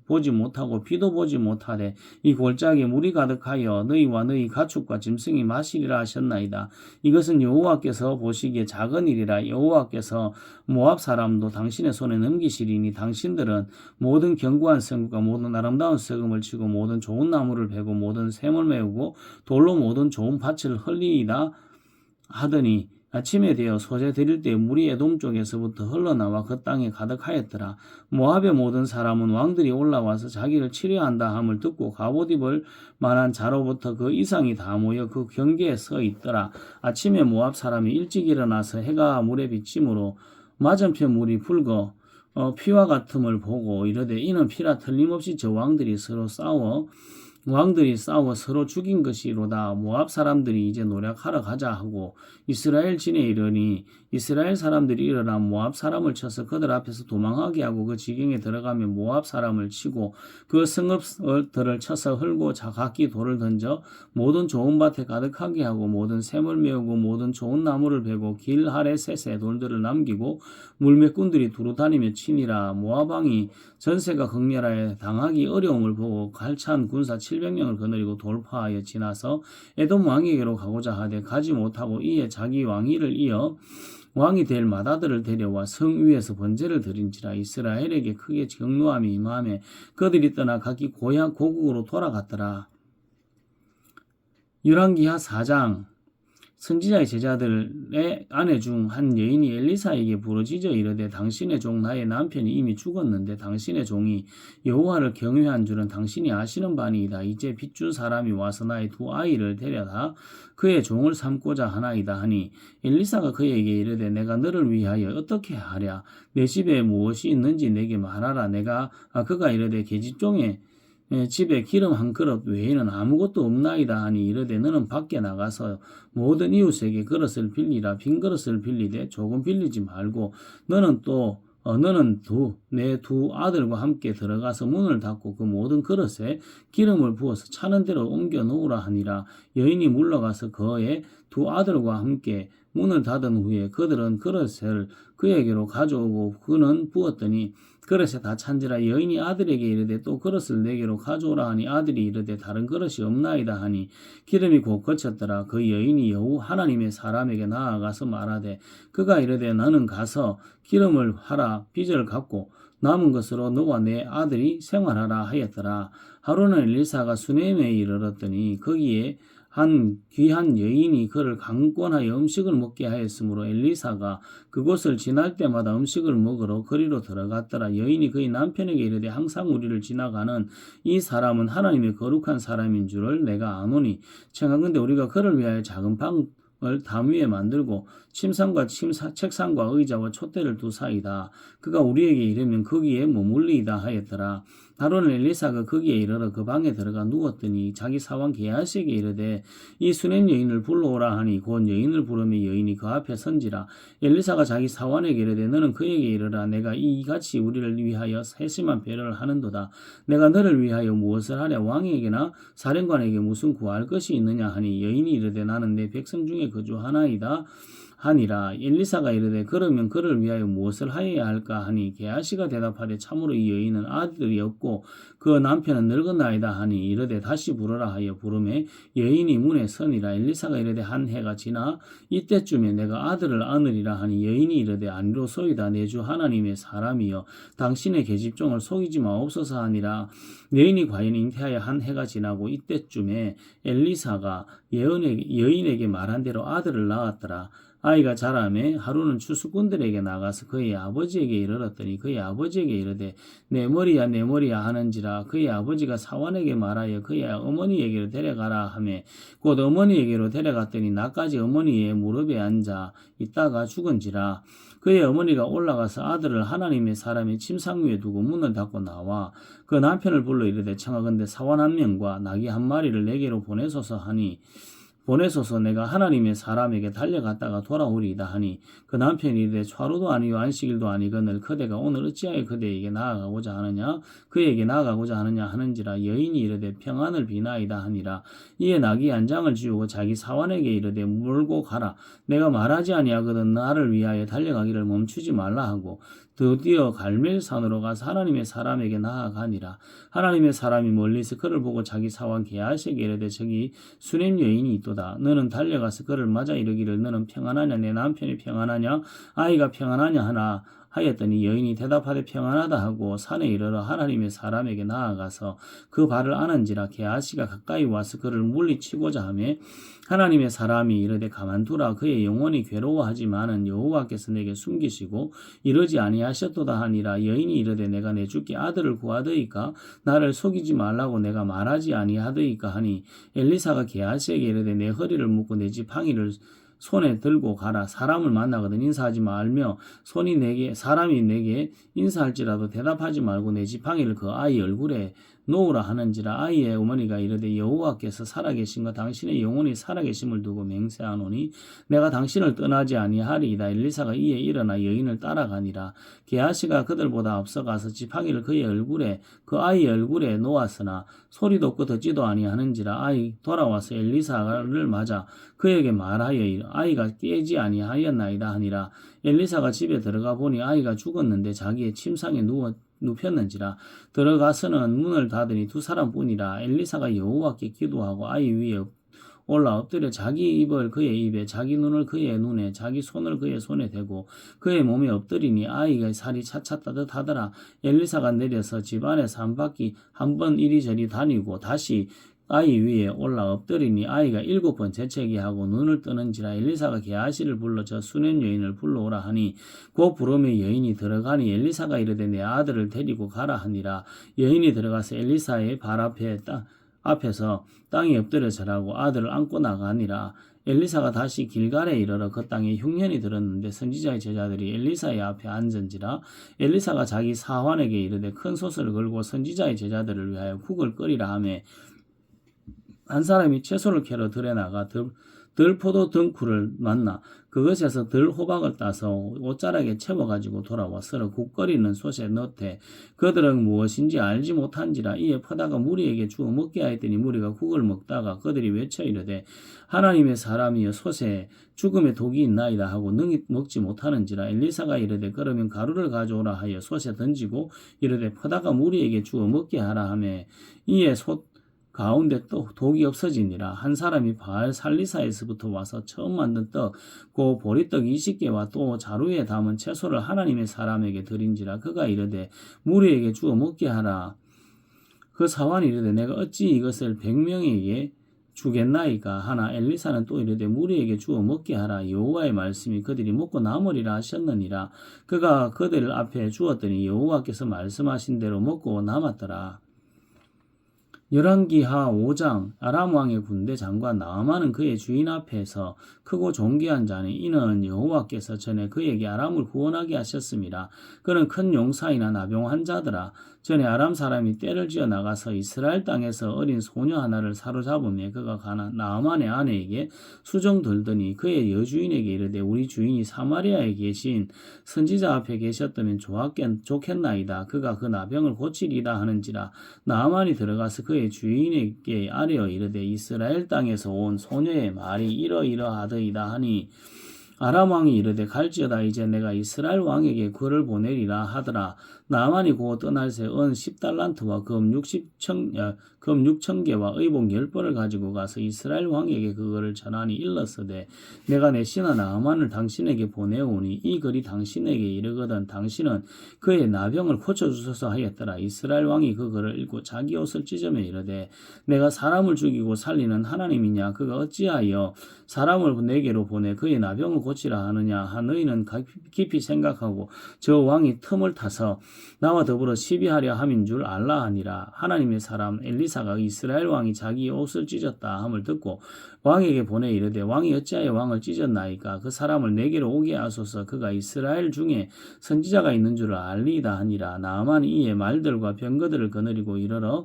Speaker 1: 보지 못하고 비도 보지 못하되 이 골짜기에 물이 가득하여 너희와 너희 가축과 짐승이 마시리라 하셨나이다. 이것은 여호와께서 보시기에 작은 일이라. 여호와께서 모압 사람도 당신의 손에 넘기시리니 당신들은 모든 견고한 성과 모든 아름다운 석음을 치고 모든 좋은 나무를 베고 모든 샘을 메우고 돌로 모든 좋은 밭을 흘리이다 하더니 아침에 되어 소재 드릴 때 물이 에돔 쪽에서부터 흘러나와 그 땅에 가득하였더라. 모압의 모든 사람은 왕들이 올라와서 자기를 치료한다 함을 듣고 갑옷 입을 만한 자로부터 그 이상이 다 모여 그 경계에 서 있더라. 아침에 모압 사람이 일찍 일어나서 해가 물에 비침으로 맞은편 물이 붉어 피와 같음을 보고 이르되 이는 피라. 틀림없이 저 왕들이 싸워 서로 죽인 것이로다. 모압 사람들이 이제 노력하러 가자 하고 이스라엘 진에 이르니 이스라엘 사람들이 일어나 모압 사람을 쳐서 그들 앞에서 도망하게 하고 그 지경에 들어가며 모압 사람을 치고 그 성읍들을 쳐서 헐고 각기 돌을 던져 모든 좋은 밭에 가득하게 하고 모든 샘을 메우고 모든 좋은 나무를 베고 길 아래 셋에 돌들을 남기고 물매꾼들이 두루 다니며 치니라. 모압 왕이 전세가 극렬하여 당하기 어려움을 보고 갈찬 군사 700명을 거느리고 돌파하여 지나서 에돔 왕에게로 가고자 하되 가지 못하고 이에 자기 왕위를 이어 왕이 될 맏아들을 데려와 성 위에서 번제를 드린지라. 이스라엘에게 크게 경노함이 임하며 그들이 떠나 각기 고향 고국으로 돌아갔더라. 열왕기하 4장. 선지자의 제자들의 아내 중 한 여인이 엘리사에게 부르짖어 이르되 당신의 종 나의 남편이 이미 죽었는데 당신의 종이 여호와를 경외한 줄은 당신이 아시는 바니이다. 이제 빚준 사람이 와서 나의 두 아이를 데려다 그의 종을 삼고자 하나이다 하니 엘리사가 그에게 이르되 내가 너를 위하여 어떻게 하랴. 내 집에 무엇이 있는지 내게 말하라. 그가 이르되 계집종의 집에 기름 한 그릇 외에는 아무것도 없나이다 하니 이르되 너는 밖에 나가서 모든 이웃에게 그릇을 빌리라. 빈 그릇을 빌리되 조금 빌리지 말고 너는 내 두 아들과 함께 들어가서 문을 닫고 그 모든 그릇에 기름을 부어서 차는 대로 옮겨 놓으라 하니라. 여인이 물러가서 그의 두 아들과 함께 문을 닫은 후에 그들은 그릇을 그에게로 가져오고 그는 부었더니 그릇에 다 찬지라. 여인이 아들에게 이르되 또 그릇을 내게로 가져오라 하니 아들이 이르되 다른 그릇이 없나이다 하니 기름이 곧 거쳤더라. 그 여인이 여호 하나님의 사람에게 나아가서 말하되 그가 이르되 나는 가서 기름을 하라. 빚을 갚고 남은 것으로 너와 내 아들이 생활하라 하였더라. 하루는 엘리사가 수넴에 이르렀더니 거기에 한 귀한 여인이 그를 강권하여 음식을 먹게 하였으므로 엘리사가 그곳을 지날 때마다 음식을 먹으러 거리로 들어갔더라. 여인이 그의 남편에게 이르되 항상 우리를 지나가는 이 사람은 하나님의 거룩한 사람인 줄을 내가 아노니 청하건대 우리가 그를 위하여 작은 방을 담 위에 만들고 침상과 책상과 의자와 촛대를 두사이다. 그가 우리에게 이르면 거기에 머물리이다 하였더라. 하루는 엘리사가 거기에 이르러 그 방에 들어가 누웠더니 자기 사원 게하시에게 이르되 이 수넴 여인을 불러오라 하니 곧 여인을 부르며 여인이 그 앞에 선지라. 엘리사가 자기 사원에게 이르되 너는 그에게 이르라. 내가 이같이 우리를 위하여 세심한 배려를 하는도다. 내가 너를 위하여 무엇을 하랴. 왕에게나 사령관에게 무슨 구할 것이 있느냐 하니 여인이 이르되 나는 내 백성 중에 거주하나이다 하니라. 엘리사가 이르되 그러면 그를 위하여 무엇을 하여야 할까 하니 게하시가 대답하되 참으로 이 여인은 아들이 없고 그 남편은 늙었나이다 하니 이르되 다시 부르라 하여 부르매 여인이 문에 서니라. 엘리사가 이르되 한 해가 지나 이때쯤에 내가 아들을 안으리라 하니 여인이 이르되 아니로소이다. 내 주 하나님의 사람이여 당신의 계집종을 속이지 마옵소서 하니라. 여인이 과연 잉태하여 한 해가 지나고 이때쯤에 엘리사가 여인에게 말한 대로 아들을 낳았더라. 아이가 자라매 하루는 추수꾼들에게 나가서 그의 아버지에게 이르렀더니 그의 아버지에게 이르되 내 머리야 내 머리야 하는지라. 그의 아버지가 사환에게 말하여 그의 어머니에게로 데려가라 하매 곧 어머니에게로 데려갔더니 나까지 어머니의 무릎에 앉아 있다가 죽은지라. 그의 어머니가 올라가서 아들을 하나님의 사람의 침상 위에 두고 문을 닫고 나와 그 남편을 불러 이르되 청하건대 사원 한 명과 나귀 한 마리를 내게로 보내소서 하니 보내소서. 내가 하나님의 사람에게 달려갔다가 돌아오리이다 하니 그 남편이 이르되 차로도 아니요 안식일도 아니거늘 그대가 오늘 어찌하여 그대에게 나아가고자 하느냐 그에게 나아가고자 하느냐 하는지라. 여인이 이르되 평안을 비나이다 하니라. 이에 나귀 한 장을 지우고 자기 사환에게 이르되 몰고 가라. 내가 말하지 아니하거든 나를 위하여 달려가기를 멈추지 말라 하고 드디어 갈멜산으로 가서 하나님의 사람에게 나아가니라. 하나님의 사람이 멀리서 그를 보고 자기 사환 게하시에게 이르되 저기 수냄 여인이 있도다. 너는 달려가서 그를 맞아 이르기를 너는 평안하냐 내 남편이 평안하냐 아이가 평안하냐 하나 하였더니 여인이 대답하되 평안하다 하고 산에 이르러 하나님의 사람에게 나아가서 그 발을 아는지라. 게하시가 가까이 와서 그를 물리치고자 하매 하나님의 사람이 이르되 가만두라. 그의 영혼이 괴로워하지만은 여호와께서 내게 숨기시고 이러지 아니하셨도다 하니라. 여인이 이르되 내가 내 주께 아들을 구하더이까 나를 속이지 말라고 내가 말하지 아니하더이까 하니 엘리사가 게하시에게 이르되 내 허리를 묶고 내 지팡이를 손에 들고 가라. 사람을 만나거든 인사하지 말며 사람이 내게 인사할지라도 대답하지 말고 내 지팡이를 그 아이 얼굴에 놓으라 하는지라. 아이의 어머니가 이르되 여호와께서 살아계신과 당신의 영혼이 살아계심을 두고 맹세하노니 내가 당신을 떠나지 아니하리이다. 엘리사가 이에 일어나 여인을 따라가니라. 게하시가 그들보다 앞서가서 지팡이를 그 아이의 얼굴에 놓았으나 소리도 없고 듣지도 아니하는지라. 아이 돌아와서 엘리사를 맞아 그에게 말하여 아이가 깨지 아니하였나이다 하니라. 엘리사가 집에 들어가 보니 아이가 죽었는데 자기의 침상에 눕혔는지라. 들어가서는 문을 닫으니 두 사람뿐이라. 엘리사가 여호와께 기도하고 아이 위에 올라 엎드려 자기 입을 그의 입에 자기 눈을 그의 눈에 자기 손을 그의 손에 대고 그의 몸에 엎드리니 아이가 살이 차차 따뜻하더라. 엘리사가 내려서 집 안에서 한 바퀴 한 번 이리저리 다니고 다시 아이 위에 올라 엎드리니 아이가 7번 재채기 하고 눈을 뜨는지라. 엘리사가 게하시를 불러 저 수냄 여인을 불러오라 하니 그 부름에 여인이 들어가니 엘리사가 이르되 내 아들을 데리고 가라 하니라. 여인이 들어가서 엘리사의 발 앞에서 땅에 엎드려 절하고 아들을 안고 나가니라. 엘리사가 다시 길갈에 이르러 그 땅에 흉년이 들었는데 선지자의 제자들이 엘리사의 앞에 앉은지라. 엘리사가 자기 사환에게 이르되 큰 솥을 걸고 선지자의 제자들을 위하여 국을 끓이라 하매 한 사람이 채소를 캐러 들에 나가 들포도 덩쿨을 만나 그것에서 들호박을 따서 옷자락에 채워가지고 돌아와 썰어 국 끓이는 솥에 넣되 그들은 무엇인지 알지 못한지라. 이에 퍼다가 무리에게 주어 먹게 하였더니 무리가 국을 먹다가 그들이 외쳐 이르되 하나님의 사람이여 솥에 죽음의 독이 있나이다 하고 능히 먹지 못하는지라. 엘리사가 이르되 그러면 가루를 가져오라 하여 솥에 던지고 이르되 퍼다가 무리에게 주어 먹게 하라 하며 이에 솥 가운데 또 독이 없어지니라. 한 사람이 바알 살리사에서부터 와서 처음 만든 떡, 그 보리떡 20개와 또 자루에 담은 채소를 하나님의 사람에게 드린지라. 그가 이르되 무리에게 주어 먹게 하라. 그 사환이 이르되 내가 어찌 이것을 100명에게 주겠나이까 하나. 엘리사는 또 이르되 무리에게 주어 먹게 하라. 여호와의 말씀이 그들이 먹고 남으리라 하셨느니라. 그가 그들 앞에 주었더니 여호와께서 말씀하신 대로 먹고 남았더라. 열왕기하 5장. 아람 왕의 군대 장관 나아만은 그의 주인 앞에서 크고 존귀한 자니 이는 여호와께서 전에 그에게 아람을 구원하게 하셨습니다. 그는 큰 용사이나 나병한 자더라. 전에 아람 사람이 떼를 지어 나가서 이스라엘 땅에서 어린 소녀 하나를 사로잡으며 그가 가나 나아만의 아내에게 수정 들더니 그의 여주인에게 이르되 우리 주인이 사마리아에 계신 선지자 앞에 계셨다면 좋겠나이다. 그가 그 나병을 고치리다 하는지라. 나아만이 들어가서 그의 주인에게 아뢰어 이르되 이스라엘 땅에서 온 소녀의 말이 이러이러하더이다 하니 아람 왕이 이르되 갈지어다. 이제 내가 이스라엘 왕에게 글을 보내리라 하더라. 나만이 곧 떠날새 은 10달란트와 금 6,000개와 의복 10벌을 가지고 가서 이스라엘 왕에게 그거를 전하니 일렀으되 내가 내 신하 나만을 당신에게 보내오니 이 글이 당신에게 이르거든 당신은 그의 나병을 고쳐주소서 하였더라. 이스라엘 왕이 그 글을 읽고 자기 옷을 찢으며 이르되 내가 사람을 죽이고 살리는 하나님이냐. 그가 어찌하여 사람을 내게로 보내 그의 나병을 고치라 하느냐. 너희는 깊이 생각하고 저 왕이 틈을 타서 나와 더불어 시비하려 함인 줄 알라 하니라. 하나님의 사람 엘리사가 이스라엘 왕이 자기 옷을 찢었다 함을 듣고 왕에게 보내 이르되 왕이 어찌하여 왕을 찢었나이까. 그 사람을 내게로 오게 하소서. 그가 이스라엘 중에 선지자가 있는 줄을 알리이다 하니라. 나아만이 이에 말들과 병거들을 거느리고 이르러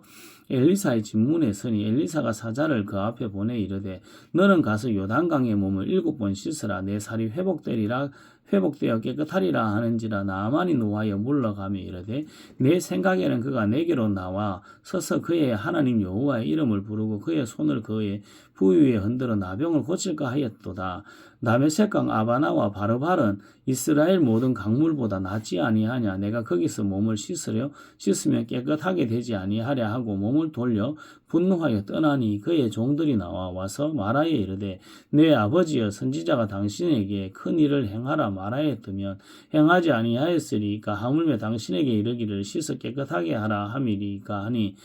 Speaker 1: 엘리사의 진문에 서니 엘리사가 사자를 그 앞에 보내 이르되 너는 가서 요단강에 몸을 7번 씻으라 내 살이 회복되어 깨끗하리라 하는지라 나아만이 노하여 물러가며 이르되 내 생각에는 그가 내게로 나와 서서 그의 하나님 여호와의 이름을 부르고 그의 손을 그의 부위에 흔들어 나병을 고칠까 하였도다. 다메섹강 아바나와 바르발은 이스라엘 모든 강물보다 낫지 아니하냐. 내가 거기서 몸을 씻으면 깨끗하게 되지 아니하랴 하고 몸을 돌려 분노하여 떠나니 그의 종들이 나와 와서 말하여 이르되 내 아버지여 선지자가 당신에게 큰 일을 행하라 말하였으면 행하지 아니하였으리까 하물며 당신에게 이르기를 씻어 깨끗하게 하라 함이리까 하니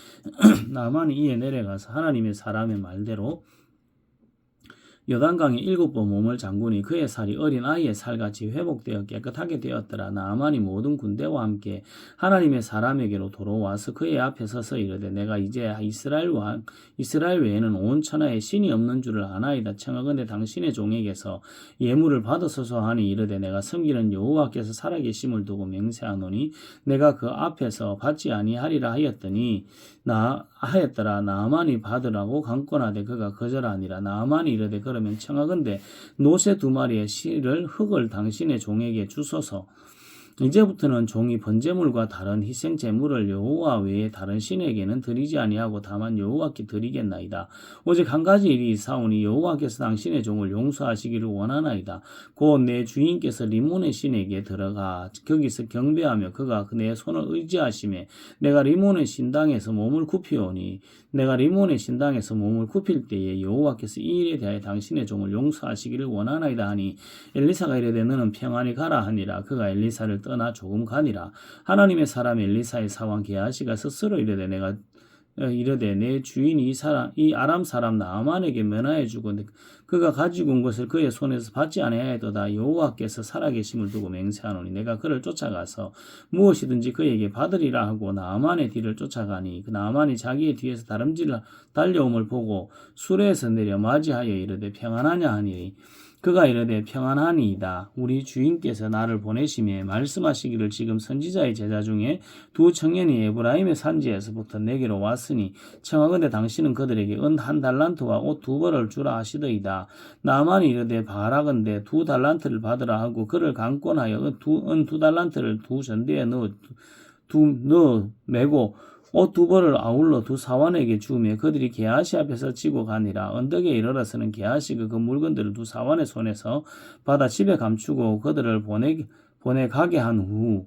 Speaker 1: 나만이 이에 내려가서 하나님의 사람의 말대로 요단강에 7번 몸을 잠그니 그의 살이 어린 아이의 살같이 회복되어 깨끗하게 되었더라. 나아만이 모든 군대와 함께 하나님의 사람에게로 돌아와서 그의 앞에 서서 이르되 내가 이제 이스라엘 외에는 온 천하에 신이 없는 줄을 아나이다. 청하건대 당신의 종에게서 예물을 받으소서 하니 이르되 내가 섬기는 여호와께서 살아계심을 두고 맹세하노니 내가 그 앞에서 받지 아니하리라 하였더라. 나아만이 받으라고 강권하되 그가 거절하니라. 나아만이 이르되 그러면 청하건대 노새 2마리의 흙을 당신의 종에게 주소서. 이제부터는 종이 번제물과 다른 희생 제물을 여호와 외에 다른 신에게는 드리지 아니하고 다만 여호와께 드리겠나이다. 오직 한 가지 일이 있사오니 여호와께서 당신의 종을 용서하시기를 원하나이다. 곧 내 주인께서 리몬의 신에게 들어가 거기서 경배하며 그가 내 손을 의지하심에 내가 리몬의 신당에서 몸을 굽히오니 내가 리몬의 신당에서 몸을 굽힐 때에 여호와께서 이 일에 대하여 당신의 종을 용서하시기를 원하나이다 하니 엘리사가 이르되 너는 평안히 가라 하니라. 그가 엘리사를 떠나 조금 가니라. 하나님의 사람 엘리사의 사왕 게하시가 스스로 이르되 내 주인이 이 아람 사람 나아만에게 면하여 주고 그가 가지고 온 것을 그의 손에서 받지 아니하였도다. 여호와께서 살아계심을 두고 맹세하노니 내가 그를 쫓아가서 무엇이든지 그에게 받으리라 하고 나아만의 뒤를 쫓아가니 그 나아만이 자기의 뒤에서 다름질 달려옴을 보고 수레에서 내려 맞이하여 이르되 평안하냐 하니 그가 이르되 평안하니이다. 우리 주인께서 나를 보내심에 말씀하시기를 지금 선지자의 제자 중에 2 청년이 에브라임의 산지에서부터 내게로 왔으니 청하건대 당신은 그들에게 은 1달란트와 옷 2벌을 주라 하시더이다. 나아만이 이르되 바라건대 2달란트를 받으라 하고 그를 강권하여 은 2달란트를 2전대에 넣어 매고 옷 2벌을 아울러 2 사환에게 주며 그들이 게하시 앞에서 지고 가니라. 언덕에 이르러서는 게하시가 그 물건들을 2 사환의 손에서 받아 집에 감추고 그들을 보내 가게 한 후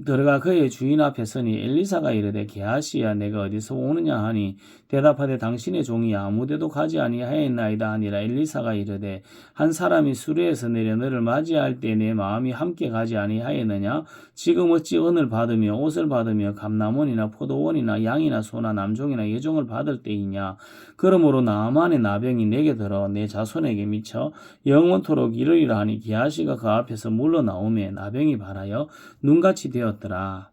Speaker 1: 들어가 그의 주인 앞에 서니 엘리사가 이르되 게하시야 내가 어디서 오느냐 하니 대답하되 당신의 종이 아무데도 가지 아니하였나이다 하니라. 엘리사가 이르되 한 사람이 수레에서 내려 너를 맞이할 때 내 마음이 함께 가지 아니하였느냐. 지금 어찌 은을 받으며 옷을 받으며 감남원이나 포도원이나 양이나 소나 남종이나 여종을 받을 때이냐. 그러므로 나아만의 나병이 내게 들어 내 자손에게 미쳐 영원토록 이르리라 하니 게하시가 그 앞에서 물러나오매 나병이 발하여 눈같이 되었더라.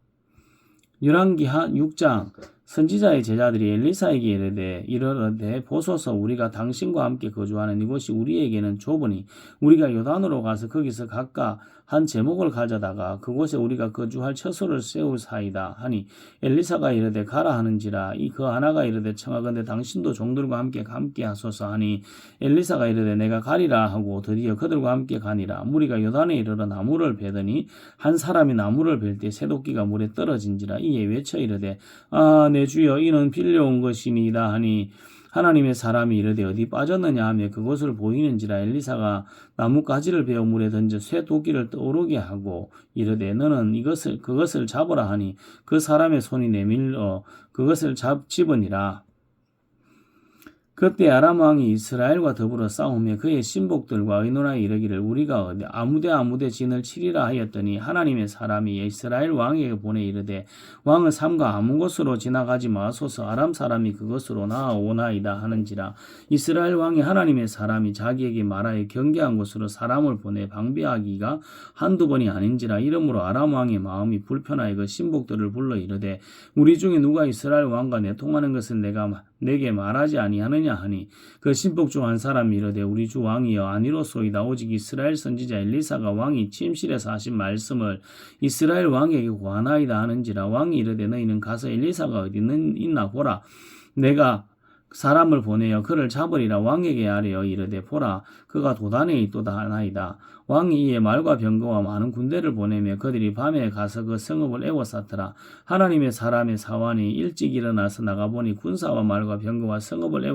Speaker 1: 열왕기하 6장. 선지자의 제자들이 엘리사에게 이르되 보소서 우리가 당신과 함께 거주하는 이곳이 우리에게는 좁으니 우리가 요단으로 가서 거기서 각각 한 제목을 가져다가 그곳에 우리가 거주할 처소를 세우사이다 하니 엘리사가 이르되 가라 하는지라. 그 하나가 이르되 청하건대 당신도 종들과 함께 하소서 하니 엘리사가 이르되 내가 가리라 하고 드디어 그들과 함께 가니라. 무리가 요단에 이르러 나무를 베더니 한 사람이 나무를 벨 때 새도끼가 물에 떨어진지라. 이에 외쳐 이르되 내 주여 이는 빌려온 것이니이다 하니 하나님의 사람이 이르되 어디 빠졌느냐 하며 그것을 보이는지라. 엘리사가 나뭇가지를 베어 물에 던져 쇠 도끼를 떠오르게 하고 이르되 너는 그것을 잡으라 하니 그 사람의 손이 내밀어 그것을 집으니라. 그때 아람 왕이 이스라엘과 더불어 싸우며 그의 신복들과 의논하여 이르기를 우리가 아무데 진을 치리라 하였더니 하나님의 사람이 이스라엘 왕에게 보내 이르되 왕은 삼가 아무 곳으로 지나가지 마소서 아람 사람이 그것으로 나아오나이다 하는지라. 이스라엘 왕이 하나님의 사람이 자기에게 말하여 경계한 곳으로 사람을 보내 방비하기가 한두 번이 아닌지라. 이러므로 아람 왕의 마음이 불편하여 그 신복들을 불러 이르되 우리 중에 누가 이스라엘 왕과 내통하는 것을 내가 내게 말하지 아니하느냐 하니 그 신복 중 한 사람이 이르되 우리 주 왕이여 아니로소이다. 오직 이스라엘 선지자 엘리사가 왕이 침실에서 하신 말씀을 이스라엘 왕에게 고하나이다 하는지라. 왕이 이르되 너희는 가서 엘리사가 어디 있나 보라. 내가 사람을 보내어 그를 잡으리라. 왕에게 아뢰어 이르되 보라 그가 도단에 있도다 하나이다. 왕이 이에 말과 병거와 많은 군대를 보내며 그들이 밤에 가서 그 성읍을 에워쌌더라. 하나님의 사람의 사환이 일찍 일어나서 나가보니 군사와 말과 병거가 성읍을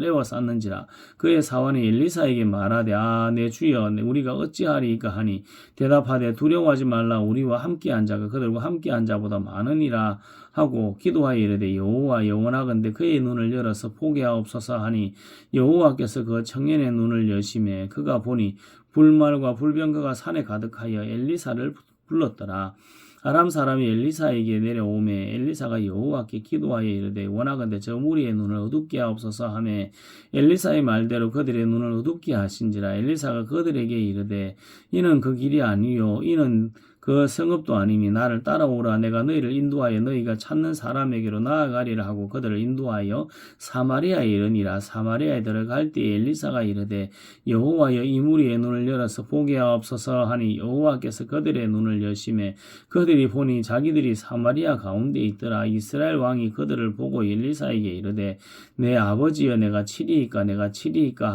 Speaker 1: 에워쌌는지라. 그의 사환이 엘리사에게 말하되 내 주여 우리가 어찌하리이까 하니 대답하되 두려워하지 말라. 우리와 함께한 자가 그들과 함께한 자보다 많으니라 하고 기도하여 이르되 여호와 영원하건대 그의 눈을 열어서 보게 하옵소서 하니 여호와께서 그 청년의 눈을 여시매 그가 보니 불말과 불병거가 산에 가득하여 엘리사를 불렀더라. 아람 사람이 엘리사에게 내려오매 엘리사가 여호와께 기도하여 이르되 원하건대 저 무리의 눈을 어둡게 하옵소서 하매 엘리사의 말대로 그들의 눈을 어둡게 하신지라. 엘리사가 그들에게 이르되 이는 그 길이 아니요 이는 그 성읍도 아니니 나를 따라오라. 내가 너희를 인도하여 너희가 찾는 사람에게로 나아가리라 하고 그들을 인도하여 사마리아에 이르니라. 사마리아에 들어갈 때에 엘리사가 이르되 여호와여 이 무리의 눈을 열어서 보게 하옵소서 하니 여호와께서 그들의 눈을 여시매 그들이 보니 자기들이 사마리아 가운데 있더라. 이스라엘 왕이 그들을 보고 엘리사에게 이르되 내 아버지여 내가 치리이까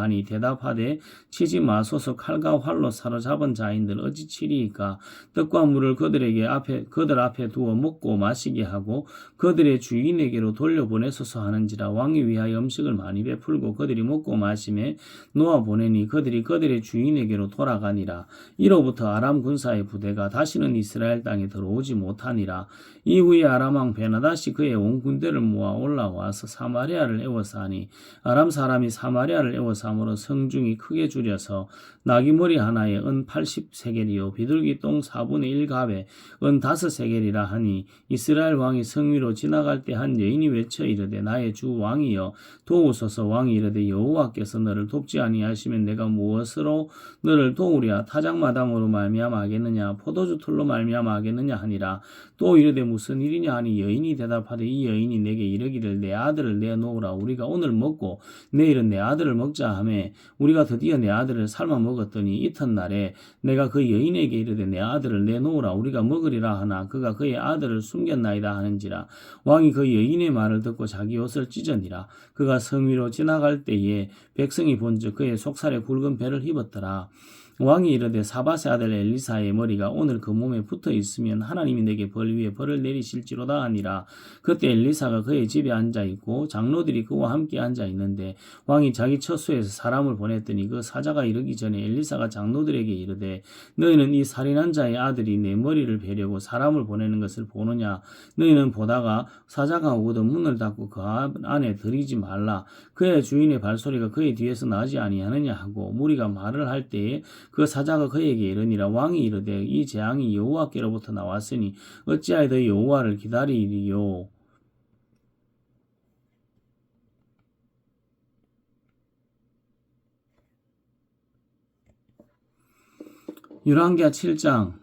Speaker 1: 하니 대답하되 치지 마소서. 칼과 활로 사로잡은 자인들 어찌 치리이까. 떡과 물을 그들 앞에 두어 먹고 마시게 하고 그들의 주인에게로 돌려보내소서 하는지라. 왕이 위하여 음식을 많이 베풀고 그들이 먹고 마심에 놓아 보내니 그들의 주인에게로 돌아가니라. 이로부터 아람 군사의 부대가 다시는 이스라엘 땅에 들어오지 못하니라. 이후에 아람 왕 베나다시 그의 온 군대를 모아 올라와서 사마리아를 에워싸니 아람 사람이 사마리아를 에워싸므로 성중이 크게 줄여서 나귀머리 하나에 은 80세겔이요 비둘기 똥 4분의 1갑에 은 5세겔이라 하니 이스라엘 왕이 성 위로 지나갈 때 한 여인이 외쳐 이르되 나의 주 왕이여 도우소서. 왕이 이르되 여호와께서 너를 돕지 아니하시면 내가 무엇으로 너를 도우랴. 타작마당으로 말미암아 하겠느냐 포도주 틀로 말미암아 하겠느냐 하니라. 또 이르되 무슨 일이냐 하니 여인이 대답하되 이 여인이 내게 이르기를 내 아들을 내놓으라. 우리가 오늘 먹고 내일은 내 아들을 먹자 하매 우리가 드디어 내 아들을 삶아 먹었더니 이튿날에 내가 그 여인에게 이르되 내 아들을 내놓으라. 우리가 먹으리라 하나 그가 그의 아들을 숨겼나이다 하는지라. 왕이 그 여인의 말을 듣고 자기 옷을 찢으니라. 그가 성 위로 지나갈 때에 백성이 본즉 그의 속살에 굵은 배를 입었더라. 왕이 이르되 사밧의 아들 엘리사의 머리가 오늘 그 몸에 붙어 있으면 하나님이 내게 벌 위에 벌을 내리실지로다 하니라. 그때 엘리사가 그의 집에 앉아 있고 장로들이 그와 함께 앉아 있는데 왕이 자기 처소에서 사람을 보냈더니 그 사자가 이르기 전에 엘리사가 장로들에게 이르되 너희는 이 살인한 자의 아들이 내 머리를 베려고 사람을 보내는 것을 보느냐. 너희는 보다가 사자가 오거든 문을 닫고 그 안에 들이지 말라. 그의 주인의 발소리가 그의 뒤에서 나지 아니하느냐 하고 무리가 말을 할 때에 그 사자가 그에게 이르니라. 왕이 이르되 이 재앙이 여호와께로부터 나왔으니 어찌하여 여호와를 기다리리요. 열왕기하 7장.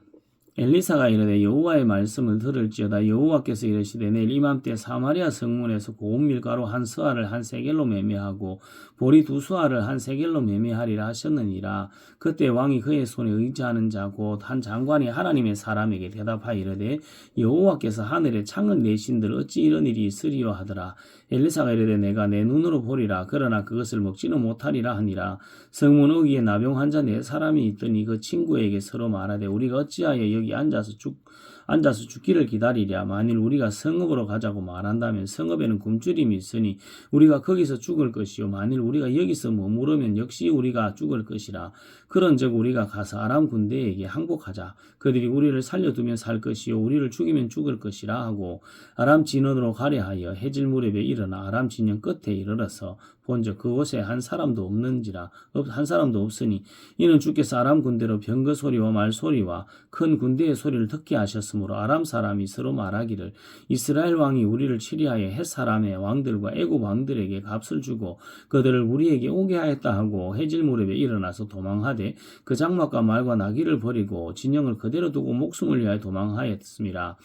Speaker 1: 엘리사가 이르되 여호와의 말씀을 들을지어다. 여호와께서 이르시되 내일 이맘때 사마리아 성문에서 고운 밀가루 한 서알을 한 세겔로 매매하고 보리 2수알을 한 세겔로 매매하리라 하셨느니라. 그때 왕이 그의 손에 의지하는 자 곧 한 장관이 하나님의 사람에게 대답하여 이르되 여호와께서 하늘에 창을 내신들 어찌 이런 일이 있으리요 하더라. 엘리사가 이르되 내가 내 눈으로 보리라. 그러나 그것을 먹지는 못하리라 하니라. 성문 어귀에 나병 환자 4사람이 있더니 그 친구에게 서로 말하되 우리가 어찌하여 여기 앉아서 죽기를 기다리랴. 만일 우리가 성읍으로 가자고 말한다면 성읍에는 굶주림이 있으니 우리가 거기서 죽을 것이요 만일 우리가 여기서 머무르면 역시 우리가 죽을 것이라. 그런즉 우리가 가서 아람 군대에게 항복하자. 그들이 우리를 살려두면 살 것이요 우리를 죽이면 죽을 것이라 하고 아람 진원으로 가려 하여 해질 무렵에 일어나 아람 진영 끝에 이르러서 본즉 그곳에 한 사람도 없으니 이는 주께서 아람 군대로 병거 소리와 말 소리와 큰 군대의 소리를 듣게 하셨으므로 아람 사람이 서로 말하기를 이스라엘 왕이 우리를 치리하여 헷 사람의 왕들과 애굽 왕들에게 값을 주고 그들을 우리에게 오게 하였다 하고 해질 무렵에 일어나서 도망하되 그 장막과 말과 나귀를 버리고 진영을 그대로 두고 목숨을 위하여 도망하였습니다.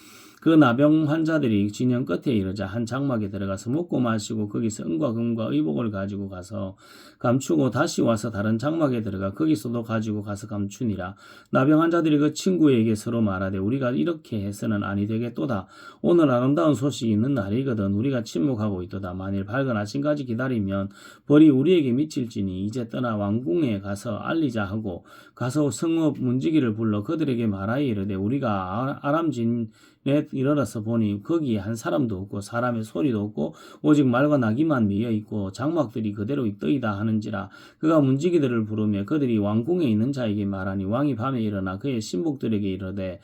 Speaker 1: 그 나병 환자들이 진영 끝에 이르자 한 장막에 들어가서 먹고 마시고 거기서 은과 금과 의복을 가지고 가서 감추고 다시 와서 다른 장막에 들어가 거기서도 가지고 가서 감추니라. 나병 환자들이 그 친구에게 서로 말하되 우리가 이렇게 해서는 아니 되겠도다. 오늘 아름다운 소식이 있는 날이거든 우리가 침묵하고 있도다. 만일 밝은 아침까지 기다리면 벌이 우리에게 미칠지니 이제 떠나 왕궁에 가서 알리자 하고 가서 성읍 문지기를 불러 그들에게 말하여 이르되 우리가 아람진에 이르러서 보니 거기에 한 사람도 없고 사람의 소리도 없고 오직 말과 나귀만 미어 있고 장막들이 그대로 있더이다 하는지라. 그가 문지기들을 부르며 그들이 왕궁에 있는 자에게 말하니 왕이 밤에 일어나 그의 신복들에게 이르되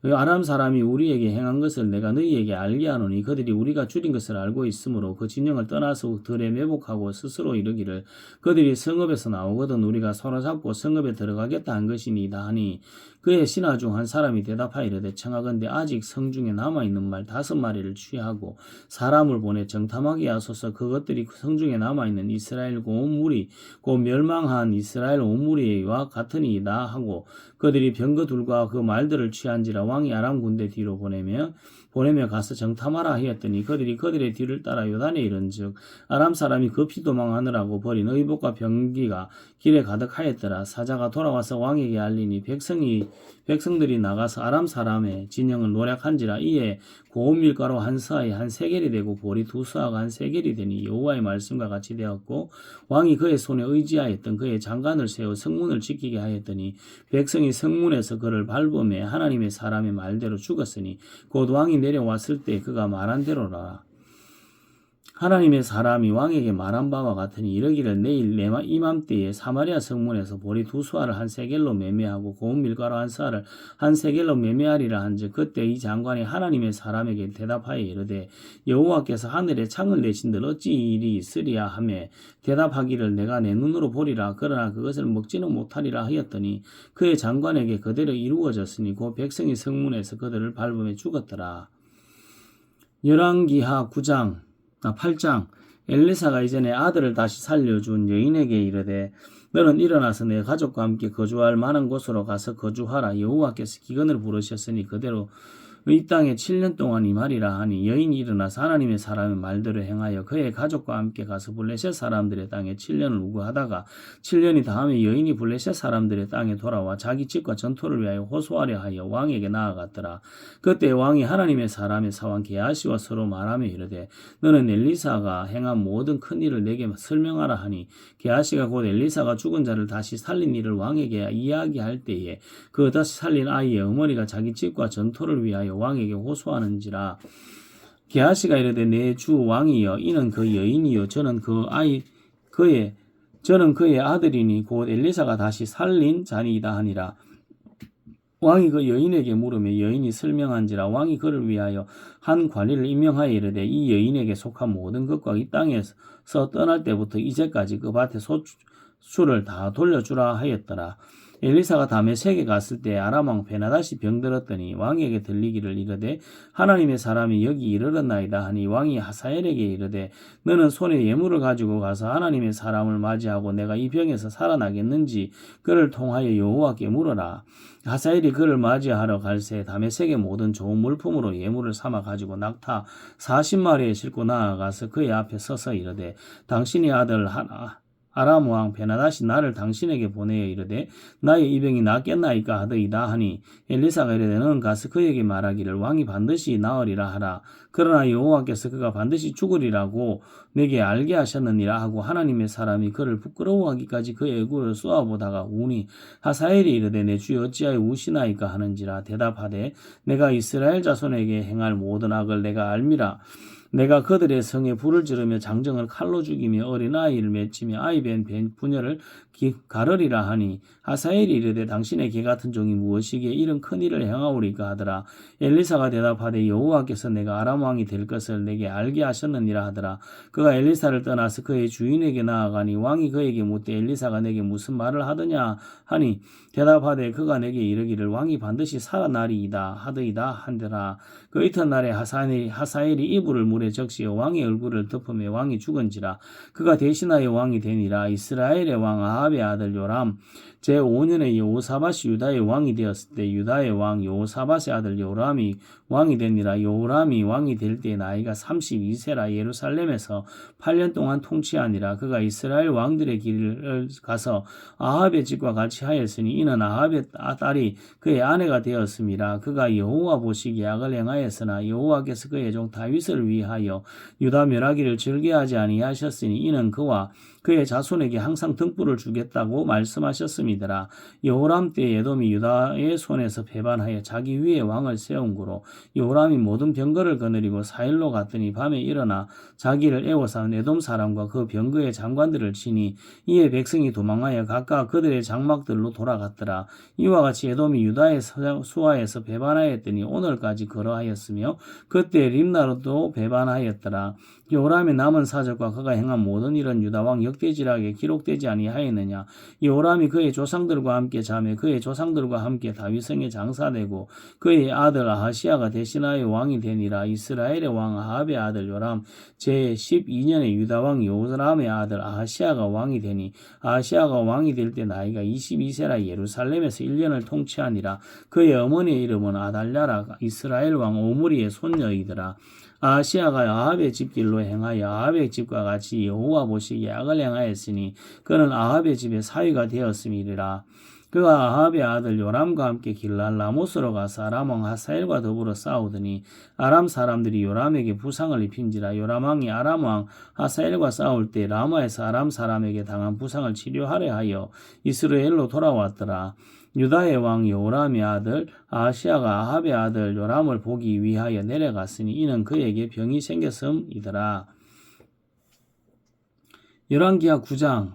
Speaker 1: 아람 사람이 우리에게 행한 것을 내가 너희에게 알게 하노니 그들이 우리가 줄인 것을 알고 있으므로 그 진영을 떠나서 들에 매복하고 스스로 이르기를 그들이 성읍에서 나오거든 우리가 사로잡고 성읍에 들어가겠다 한 것이니이다 하니 그의 신하 중 한 사람이 대답하여 이르되 청하건대 아직 성중에 남아있는 말 5마리를 취하고 사람을 보내 정탐하게 하소서. 그것들이 성중에 남아있는 이스라엘 온 무리 곧 멸망한 이스라엘 온 무리와 같으니이다 하고 그들이 병거둘과 그 말들을 취한지라. 왕이 아람 군대 뒤로 보내며 가서 정탐하라 하였더니 그들이 그들의 뒤를 따라 요단에 이른즉 아람 사람이 급히 도망하느라고 버린 의복과 병기가 길에 가득하였더라. 사자가 돌아와서 왕에게 알리니 백성들이 나가서 아람 사람의 진영을 노략한지라. 이에 고운 밀가루 한 서에 한 세겔이 되고 보리 2서가 한 세겔이 되니 여호와의 말씀과 같이 되었고 왕이 그의 손에 의지하였던 그의 장관을 세워 성문을 지키게 하였더니 백성이 성문에서 그를 밟으며 하나님의 사람의 말대로 죽었으니 곧 왕이 내려왔을 때 그가 말한 대로라. 하나님의 사람이 왕에게 말한 바와 같으니 이르기를 내일 이맘때에 사마리아 성문에서 보리 2수아를 한 세겔로 매매하고 고운 밀가루 한 서를 한 세겔로 매매하리라 한즉 그때 이 장관이 하나님의 사람에게 대답하여 이르되 여호와께서 하늘에 창을 내신들 어찌 이 일이 있으리야 하며 대답하기를 내가 내 눈으로 보리라. 그러나 그것을 먹지는 못하리라 하였더니 그의 장관에게 그대로 이루어졌으니 그 백성이 성문에서 그들을 밟으며 죽었더라. 열왕기하 8장 엘리사가 이전에 아들을 다시 살려준 여인에게 이르되 너는 일어나서 내 가족과 함께 거주할 만한 곳으로 가서 거주하라. 여호와께서 기근을 부르셨으니 그대로 이 땅에 7년 동안 임하리라 하니 여인이 일어나서 하나님의 사람의 말대로 행하여 그의 가족과 함께 가서 블레셋 사람들의 땅에 7년을 우거하다가 7년이 다음에 여인이 블레셋 사람들의 땅에 돌아와 자기 집과 전토를 위하여 호소하려 하여 왕에게 나아갔더라. 그때 왕이 하나님의 사람의 사원 게하시와 서로 말하며 이르되 너는 엘리사가 행한 모든 큰 일을 내게 설명하라 하니 게하시가 곧 엘리사가 죽은 자를 다시 살린 일을 왕에게 이야기할 때에 그 다시 살린 아이의 어머니가 자기 집과 전토를 위하여 왕에게 호소하는지라. 게하시가 이르되 내 주 왕이여 이는 그 여인이요 저는 그의 아들이니 곧 엘리사가 다시 살린 자니이다 하니라. 왕이 그 여인에게 물으며 여인이 설명한지라. 왕이 그를 위하여 한 관리를 임명하여 이르되 이 여인에게 속한 모든 것과 이 땅에서 떠날 때부터 이제까지 그 밭의 소출을 다 돌려주라 하였더라. 엘리사가 다메섹에 갔을 때 아람 왕 베나다시 병들었더니 왕에게 들리기를 이르되 하나님의 사람이 여기 이르렀나이다 하니 왕이 하사엘에게 이르되 너는 손에 예물을 가지고 가서 하나님의 사람을 맞이하고 내가 이 병에서 살아나겠는지 그를 통하여 여호와께 물어라. 하사엘이 그를 맞이하러 갈새 다메섹의 모든 좋은 물품으로 예물을 삼아 가지고 낙타 40마리에 싣고 나아가서 그의 앞에 서서 이르되 당신의 아들 아람 왕 베나다시 나를 당신에게 보내어 이르되 나의 이 병이 낫겠나이까 하더이다 하니 엘리사가 이르되 너는 가서 그에게 말하기를 왕이 반드시 나으리라 하라. 그러나 여호와께서 그가 반드시 죽으리라고 내게 알게 하셨느니라 하고 하나님의 사람이 그를 부끄러워하기까지 그의 얼굴을 쏘아보다가 우니 하사엘이 이르되 내 주여 어찌하여 우시나이까 하는지라. 대답하되 내가 이스라엘 자손에게 행할 모든 악을 내가 알미라. 내가 그들의 성에 불을 지르며 장정을 칼로 죽이며 어린아이를 맺히며 아이 벤 부녀를 가르리라 하니 하사엘이 이르되 당신의 개 같은 종이 무엇이기에 이런 큰 일을 행하오리까 하더라. 엘리사가 대답하되 여호와께서 내가 아람 왕이 될 것을 내게 알게 하셨느니라 하더라. 그가 엘리사를 떠나서 그의 주인에게 나아가니 왕이 그에게 묻되 엘리사가 내게 무슨 말을 하더냐 하니 대답하되 그가 내게 이르기를 왕이 반드시 살아나리이다 하더이다 한더라. 그 이튿날에 하사엘이 이불을 물에 적시어 왕의 얼굴을 덮으며 왕이 죽은지라. 그가 대신하여 왕이 되니라. 이스라엘의 왕 아합의 아들 요람 제5년에 여호사밧이 유다의 왕이 되었을 때 유다의 왕 여호사밧의 아들 요람이 왕이 되니라. 요람이 왕이 될 때 나이가 32세라. 예루살렘에서 8년 동안 통치하니라. 그가 이스라엘 왕들의 길을 가서 아합의 집과 같이 하였으니 이는 아합의 딸이 그의 아내가 되었음이라. 그가 여호와 보시기에 악을 행하였으나 여호와께서 그의 종 다윗을 위하여 유다 멸하기를 즐겨하지 아니하셨으니 이는 그와 그의 자손에게 항상 등불을 주겠다고 말씀하셨음이더라. 여호람 때 에돔이 유다의 손에서 배반하여 자기 위에 왕을 세운 고로 여호람이 모든 병거를 거느리고 사일로 갔더니 밤에 일어나 자기를 애워싼 에돔 사람과 그 병거의 장관들을 치니 이에 백성이 도망하여 각각 그들의 장막들로 돌아갔더라. 이와 같이 에돔이 유다의 수하에서 배반하였더니 오늘까지 그러하였으며 그때 림나로도 배반하였더라. 요람의 남은 사적과 그가 행한 모든 일은 유다 왕 역대지락에 기록되지 아니하였느냐. 요람이 그의 조상들과 함께 자매 그의 조상들과 함께 다윗성에 장사되고 그의 아들 아하시아가 대신하여 왕이 되니라. 이스라엘의 왕 아합의 아들 요람 제12년에 유다 왕 요람의 아들 아하시아가 왕이 되니 아하시아가 왕이 될 때 나이가 22세라. 예루살렘에서 1년을 통치하니라. 그의 어머니의 이름은 아달랴라. 이스라엘 왕 오므리의 손녀이더라. 아하시아가 아합의 집길로 행하여 아합의 집과 같이 여호와 보시기에 악을 행하였으니 그는 아합의 집의 사위가 되었음이니라. 그가 아합의 아들 요람과 함께 길랄 라못으로 가서 아람 왕 하사엘과 더불어 싸우더니 아람 사람들이 요람에게 부상을 입힌지라. 요람 왕이 아람 왕 하사엘과 싸울 때 라마에서 아람 사람에게 당한 부상을 치료하려 하여 이스라엘로 돌아왔더라. 유다의 왕 여호람의 아들 아하시아가 아합의 아들 요람을 보기 위하여 내려갔으니 이는 그에게 병이 생겼음이더라. 열왕기하 9장.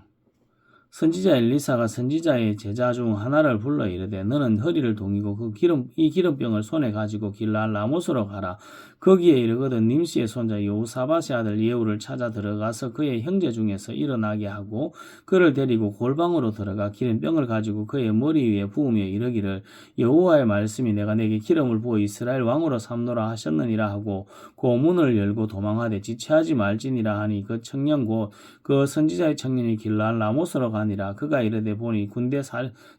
Speaker 1: 선지자 엘리사가 선지자의 제자 중 하나를 불러 이르되 너는 허리를 동이고 이 기름병을 손에 가지고 길랄 라못으로 가라. 거기에 이르거든 님시의 손자 여호사밧의 아들 예후를 찾아 들어가서 그의 형제 중에서 일어나게 하고 그를 데리고 골방으로 들어가 기름병을 가지고 그의 머리 위에 부으며 이르기를 여호와의 말씀이 내가 내게 기름을 부어 이스라엘 왕으로 삼노라 하셨느니라 하고 고문을 열고 도망하되 지체하지 말지니라 하니 그 청년 곧 그 선지자의 청년이 길랄 라못으로 가니라. 그가 이르되 보니 군대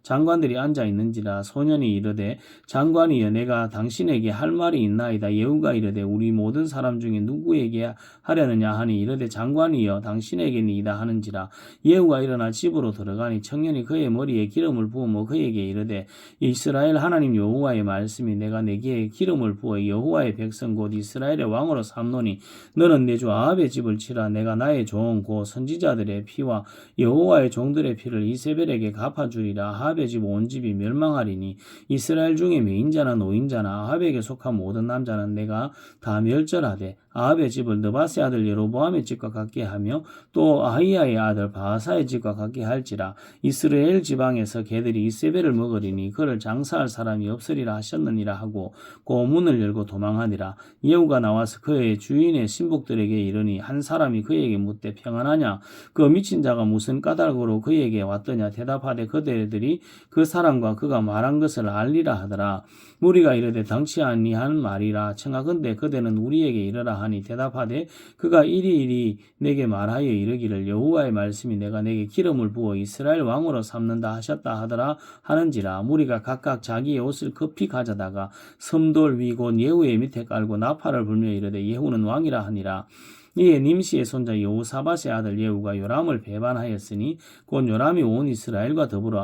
Speaker 1: 장관들이 앉아 있는지라. 소년이 이르되 장관이여 내가 당신에게 할 말이 있나이다. 예후가 이르되 우리 모든 사람 중에 누구에게 하려느냐 하니 이르되 장관이여 당신에게니이다 하는지라. 예후가 일어나 집으로 들어가니 청년이 그의 머리에 기름을 부으며 그에게 이르되 이스라엘 하나님 여호와의 말씀이 내가 내게 기름을 부어 여호와의 백성 곧 이스라엘의 왕으로 삼노니 너는 내 주 아합의 집을 치라. 내가 나의 종 곧 선지자들의 피와 여호와의 종들의 피를 이세벨에게 갚아주리라. 아합의 집 온 집이 멸망하리니 이스라엘 중에 매인자나 노인자나 아합에게 속한 모든 남자는 내가 다 멸절하되 아합의 집을 느바스의 아들 여로보암의 집과 같게 하며 또 아히야의 아들 바하사의 집과 같게 할지라. 이스라엘 지방에서 개들이 이세벨을 먹으리니 그를 장사할 사람이 없으리라 하셨느니라 하고 고문을 열고 도망하니라. 예후가 나와서 그의 주인의 신복들에게 이르니 한 사람이 그에게 묻되 평안하냐. 그 미친 자가 무슨 까닭으로 그에게 왔더냐. 대답하되 그들이 그 사람과 그가 말한 것을 알리라 하더라. 무리가 이르되 당치 아니한 말이라. 청하건대 그대는 우리에게 이르라 하니 대답하되 그가 이리 내게 말하여 이르기를 여호와의 말씀이 내가 내게 기름을 부어 이스라엘 왕으로 삼는다 하셨다 하더라 하는지라. 무리가 각각 자기의 옷을 급히 가져다가 섬돌 위 곧 예후의 밑에 깔고 나팔을 불며 이르되 예후는 왕이라 하니라. 이에 님시의 손자 여호사밧의 아들 예후가 요람을 배반하였으니 곧 요람이 온 이스라엘과 더불어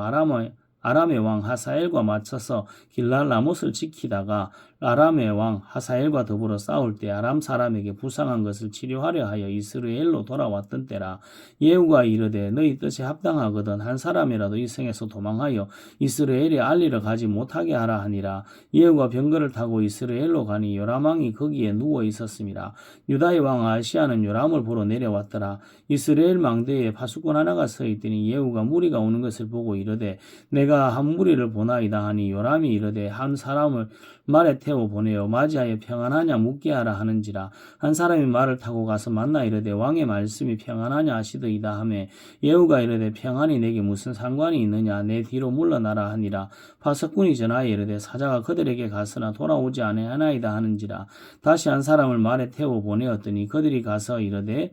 Speaker 1: 아람의 왕 하사엘과 맞춰서 길랄 라못을 지키다가 아람의 왕 하사엘과 더불어 싸울 때 아람 사람에게 부상한 것을 치료하려 하여 이스라엘로 돌아왔던 때라. 예후가 이르되 너희 뜻에 합당하거든 한 사람이라도 이 성에서 도망하여 이스라엘에 알리러 가지 못하게 하라 하니라. 예후가 병거를 타고 이스라엘로 가니 요람 왕이 거기에 누워 있었음이라. 유다의 왕 아하시아는 요람을 보러 내려왔더라. 이스라엘 망대에 파수꾼 하나가 서 있더니 예후가 무리가 오는 것을 보고 이르되 내가 한 무리를 보나이다 하니 요람이 이르되 한 사람을 말에 태워 보내어 맞이하여 평안하냐 묻게 하라 하는지라. 한 사람이 말을 타고 가서 만나 이르되 왕의 말씀이 평안하냐 하시더이다 하매 예후가 이르되 평안이 내게 무슨 상관이 있느냐 내 뒤로 물러나라 하니라. 파수꾼이 전하여 이르되 사자가 그들에게 갔으나 돌아오지 아니하나이다 하는지라. 다시 한 사람을 말에 태워 보내었더니 그들에게 가서 이르되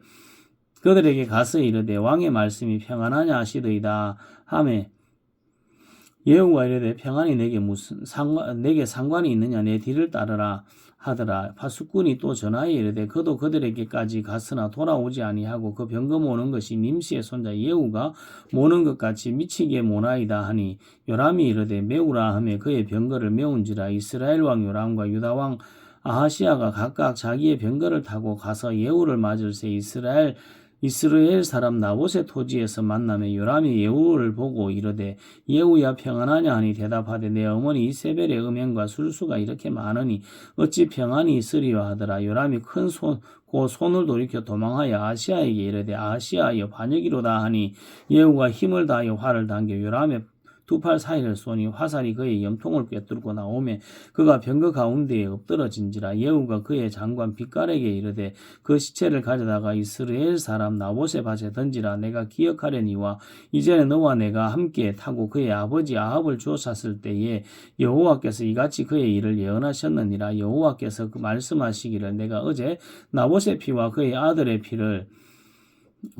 Speaker 1: 왕의 말씀이 평안하냐 하시더이다 하매 예후가 이르되 평안이 내게 상관이 있느냐 내 뒤를 따르라 하더라. 파수꾼이 또 전하여 이르되 그도 그들에게까지 갔으나 돌아오지 아니하고 그 병거 모는 것이 nim시의 손자 예후가 모는 것 같이 미치게 모나이다 하니 요람이 이르되 메우라 하며 그의 병거를 메운지라. 이스라엘 왕 요람과 유다 왕 아하시야가 각각 자기의 병거를 타고 가서 예후를 맞을새 이스라엘 사람 나봇의 토지에서 만나며 요람이 예후를 보고 이르되 예후야 평안하냐 하니 대답하되 내 어머니 이세벨의 음행과 술수가 이렇게 많으니 어찌 평안이 있으리요 하더라. 요람이 곧 손을 돌이켜 도망하여 아하시야에게 이르되 아하시야여 반역이로다 하니 예후가 힘을 다하여 활을 당겨 요람의 두 팔 사이를 쏘니 화살이 그의 염통을 꿰뚫고 나오매 그가 병거 가운데에 엎드러진지라. 예후가 그의 장관 빗갈에게 이르되 그 시체를 가져다가 이스라엘 사람 나봇의 밭에 던지라. 내가 기억하려니와 이전에 너와 내가 함께 타고 그의 아버지 아합을 쫓았을 때에 여호와께서 이같이 그의 일을 예언하셨느니라. 여호와께서 그 말씀하시기를 내가 어제 나봇의 피와 그의 아들의 피를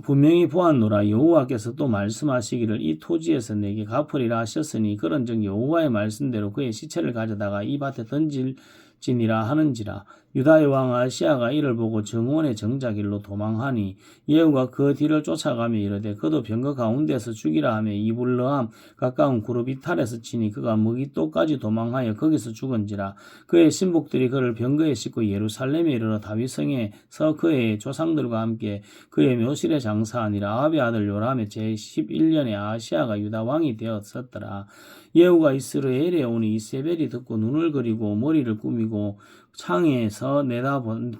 Speaker 1: 분명히 보았노라. 여호와께서 또 말씀하시기를 이 토지에서 내게 갚으리라 하셨으니 그런즉 여호와의 말씀대로 그의 시체를 가져다가 이 밭에 던질지니라 하는지라. 유다의 왕 아시아가 이를 보고 정원의 정자길로 도망하니 예후가 그 뒤를 쫓아가며 이르되 그도 병거 가운데서 죽이라 하며 이블르함 가까운 구르비탈에서 치니 그가 무기또까지 도망하여 거기서 죽은지라. 그의 신복들이 그를 병거에 싣고 예루살렘에 이르러 다윗성에서 그의 조상들과 함께 그의 묘실에 장사하니라. 아합의 아들 요람의 제11년에 아시아가 유다 왕이 되었었더라. 예후가 이스라엘에 오니 이세벨이 듣고 눈을 그리고 머리를 꾸미고 창에서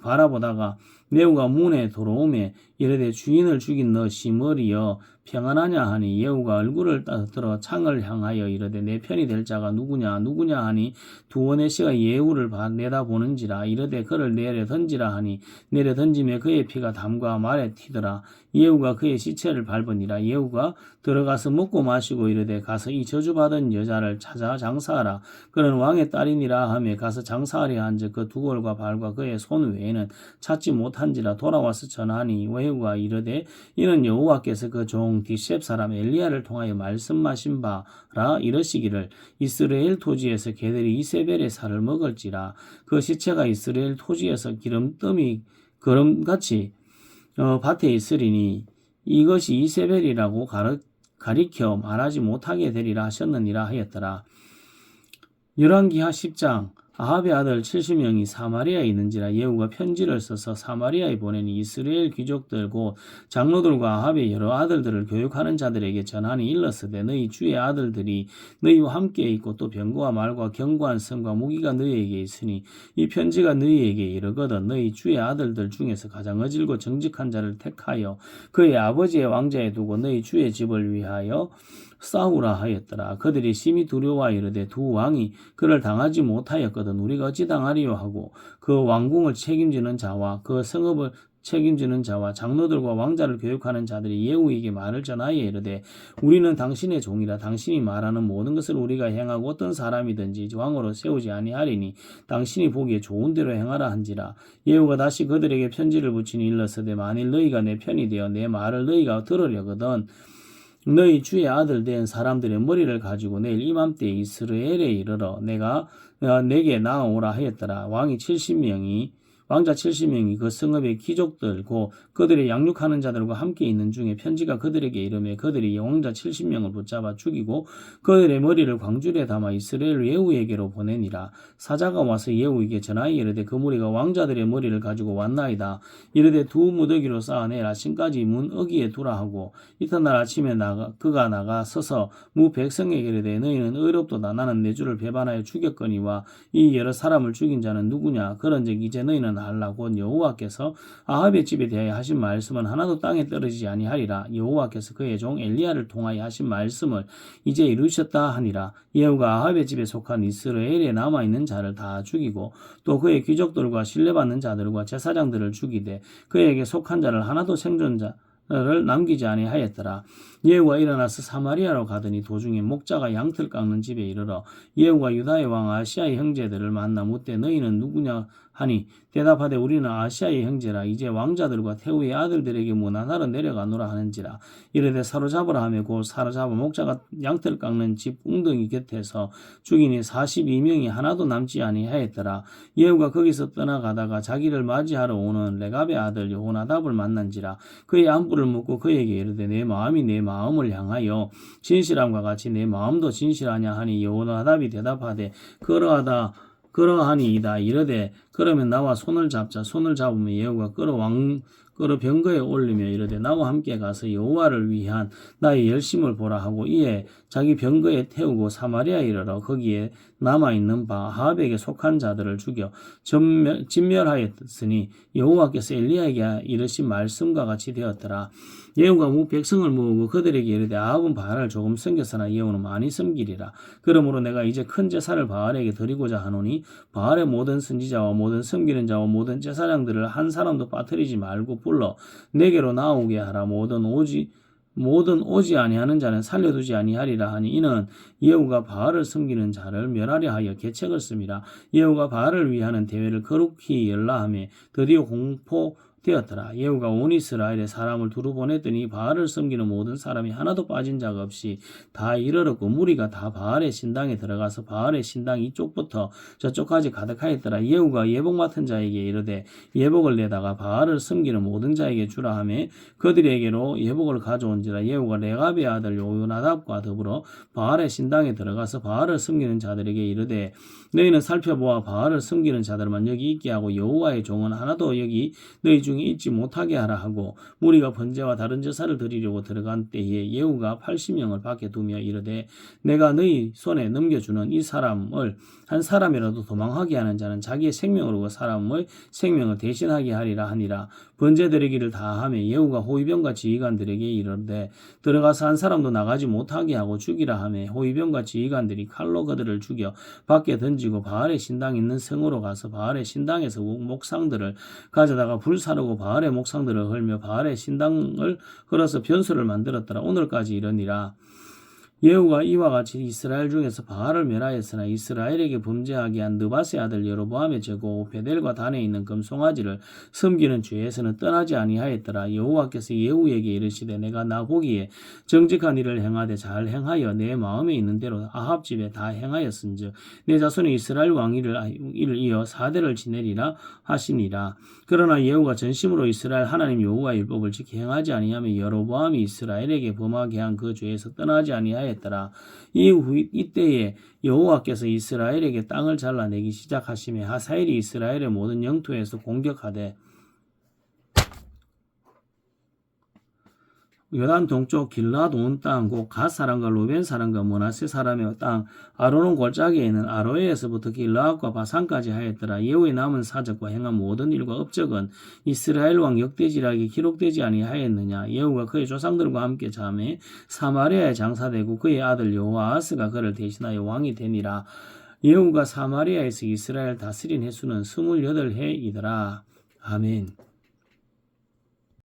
Speaker 1: 바라보다가 예후가 문에 들어오매 이르되 주인을 죽인 너 시므리여 평안하냐 하니 예후가 얼굴을 들어 창을 향하여 이르되 내 편이 될 자가 누구냐 하니 두원의 씨가 예후를 내다보는지라. 이르되 그를 내려 던지라 하니 내려 던지며 그의 피가 담과 말에 튀더라. 예후가 그의 시체를 밟으니라. 예후가 들어가서 먹고 마시고 이르되 가서 이 저주받은 여자를 찾아 장사하라. 그는 왕의 딸이니라 하며 가서 장사하려 한즉 그 두골과 발과 그의 손 외에는 찾지 못한지라. 돌아와서 전하니 예후가 이르되 이는 여호와께서 그 종 디셉 사람 엘리야를 통하여 말씀하신 바라. 이러시기를 이스라엘 토지에서 개들이 이세벨의 살을 먹을지라. 그 시체가 이스라엘 토지에서 기름같이 밭에 있으리니 이것이 이세벨이라고 가리켜 말하지 못하게 되리라 하셨느니라 하였더라. 열왕기하 10장. 아합의 아들 70명이 사마리아에 있는지라. 예후가 편지를 써서 사마리아에 보내니 이스라엘 귀족들 곧 장로들과 아합의 여러 아들들을 교육하는 자들에게 전하니 일렀으되 너희 주의 아들들이 너희와 함께 있고 또 병거와 말과 견고한 성과 무기가 너희에게 있으니 이 편지가 너희에게 이르거든 너희 주의 아들들 중에서 가장 어질고 정직한 자를 택하여 그의 아버지의 왕자에 두고 너희 주의 집을 위하여 싸우라 하였더라. 그들이 심히 두려워 이르되 두 왕이 그를 당하지 못하였거든 우리가 어찌 당하리요 하고 그 왕궁을 책임지는 자와 그 성읍을 책임지는 자와 장로들과 왕자를 교육하는 자들이 예후에게 말을 전하여 이르되 우리는 당신의 종이라. 당신이 말하는 모든 것을 우리가 행하고 어떤 사람이든지 왕으로 세우지 아니하리니 당신이 보기에 좋은 대로 행하라 한지라. 예후가 다시 그들에게 편지를 붙이니 일렀으되 만일 너희가 내 편이 되어 내 말을 너희가 들으려거든 너희 주의 아들 된 사람들의 머리를 가지고 내일 이맘때에 이스라엘에 이르러 내게 나아오라 하였더라. 왕자 70명이 그 성읍의 귀족들 고 그들의 양육하는 자들과 함께 있는 중에 편지가 그들에게 이르매 그들이 왕자 70명을 붙잡아 죽이고 그들의 머리를 광줄에 담아 이스라엘 예후에게로 보내니라. 사자가 와서 예후에게 전하여 이르되 그 무리가 왕자들의 머리를 가지고 왔나이다. 이르되 두 무더기로 쌓아내 아침까지 문 어기에 두라 하고 이튿날 아침에 그가 나가 서서 무 백성에게 이르되 너희는 의롭도다. 나는 내 주를 배반하여 죽였거니와 이 여러 사람을 죽인 자는 누구냐. 그런즉 이제 너희는 알라. 곧 여호와께서 아합의 집에 대하여 하신 말씀은 하나도 땅에 떨어지지 아니하리라. 여호와께서 그의 종 엘리야를 통하여 하신 말씀을 이제 이루셨다 하니라. 예후가 아합의 집에 속한 이스라엘에 남아있는 자를 다 죽이고 또 그의 귀족들과 신뢰받는 자들과 제사장들을 죽이되 그에게 속한 자를 하나도 남기지 아니하였더라. 예후가 일어나서 사마리아로 가더니 도중에 목자가 양털 깎는 집에 이르러 예후가 유다의 왕 아하시아의 형제들을 만나 묻되 너희는 누구냐 하니 대답하되 우리는 아하시아의 형제라. 이제 왕자들과 태후의 아들들에게 문안하러 내려가노라 하는지라. 이르되 사로잡으라 하며 곧 사로잡아 목자가 양털 깎는 집 웅덩이 곁에서 죽이니 42명이 하나도 남지 아니하였더라. 예후가 거기서 떠나가다가 자기를 맞이하러 오는 레갑의 아들 여호나답을 만난지라. 그의 안부를 묻고 그에게 이르되 내 마음이 내 마음을 향하여 진실함과 같이 내 마음도 진실하냐 하니 여호나답이 대답하되 그러하니이다. 이르되 그러면 나와 손을 잡자. 손을 잡으면 예후가 끌어 병거에 올리며 이르되 나와 함께 가서 여호와를 위한 나의 열심을 보라 하고 이에 자기 병거에 태우고 사마리아에 이르러 거기에 남아있는 바 아합에게 속한 자들을 죽여 진멸하였으니 여호와께서 엘리야에게 이르신 말씀과 같이 되었더라. 예후가 백성을 모으고 그들에게 이르되 아합은 바알을 조금 섬겼으나 예후는 많이 섬기리라. 그러므로 내가 이제 큰 제사를 바알에게 드리고자 하노니 바알의 모든 선지자와 모든 섬기는 자와 모든 제사장들을 한 사람도 빠뜨리지 말고 불러 내게로 나오게 하라. 모든 오지 아니하는 자는 살려두지 아니하리라 하니 이는 예후가 바알을 섬기는 자를 멸하려 하여 계책을 씁니다. 예후가 바알을 위하는 대회를 거룩히 열라하며 드디어 공포되었더라. 예후가 온 이스라엘의 사람을 두루 보냈더니 바알을 섬기는 모든 사람이 하나도 빠진 자가 없이 다 이르렀고 무리가 다 바알의 신당에 들어가서 바알의 신당 이쪽부터 저쪽까지 가득하였더라. 예후가 예복 맡은 자에게 이르되 예복을 내다가 바알을 섬기는 모든 자에게 주라 하며 그들에게로 예복을 가져온지라. 예후가 레갑의 아들 여호나답과 더불어 바알의 신당에 들어가서 바알을 섬기는 자들에게 이르되 너희는 살펴보아 바알을 섬기는 자들만 여기 있게 하고 여호와의 종은 하나도 여기 너희 중에 있지 못하게 하라 하고 무리가 번제와 다른 제사를 드리려고 들어간 때에 예후가 80명을 밖에 두며 이르되 내가 너희 손에 넘겨주는 이 사람을 한 사람이라도 도망하게 하는 자는 자기의 생명으로 그 사람의 생명을 대신하게 하리라 하니라. 번제 드리기를 다하며 예후가 호위병과 지휘관들에게 이르되 들어가서 한 사람도 나가지 못하게 하고 죽이라 하며 호위병과 지휘관들이 칼로 그들을 죽여 밖에 던지고 바알의 신당 있는 성으로 가서 바알의 신당에서 목상들을 가져다가 불사르고 바알의 목상들을 헐며 바알의 신당을 헐어서 변소를 만들었더라. 오늘까지 이르니라. 예후가 이와 같이 이스라엘 중에서 바알을 멸하였으나 이스라엘에게 범죄하게 한 느밧의 아들 여로보암의 제고 베델과 단에 있는 금송아지를 섬기는 죄에서는 떠나지 아니하였더라. 여호와께서 예후에게 이르시되 내가 나 보기에 정직한 일을 행하되 잘 행하여 내 마음에 있는 대로 아합 집에 다 행하였은즉 내 자손이 이스라엘 왕위를 이어 4대를 지내리라 하시니라. 그러나 예후가 전심으로 이스라엘 하나님 여호와의 율법을 지켜 행하지 아니하며 여로보암이 이스라엘에게 범하게 한 그 죄에서 떠나지 아니하였더라. 이때에 여호와께서 이스라엘에게 땅을 잘라내기 시작하시며 하사엘이 이스라엘의 모든 영토에서 공격하되 요단 동쪽 길라앗 온 땅 곧 갓 사람과 루벤 사람과 므낫세 사람의 땅 아로논 골짜기에 있는 아로에에서부터 길라앗과 바산까지 하였더라. 예후의 남은 사적과 행한 모든 일과 업적은 이스라엘 왕 역대지락이 기록되지 아니하였느냐. 예후가 그의 조상들과 함께 잠에 사마리아에 장사되고 그의 아들 여호아하스가 그를 대신하여 왕이 되니라. 예후가 사마리아에서 이스라엘 다스린 해수는 28해이더라. 아멘.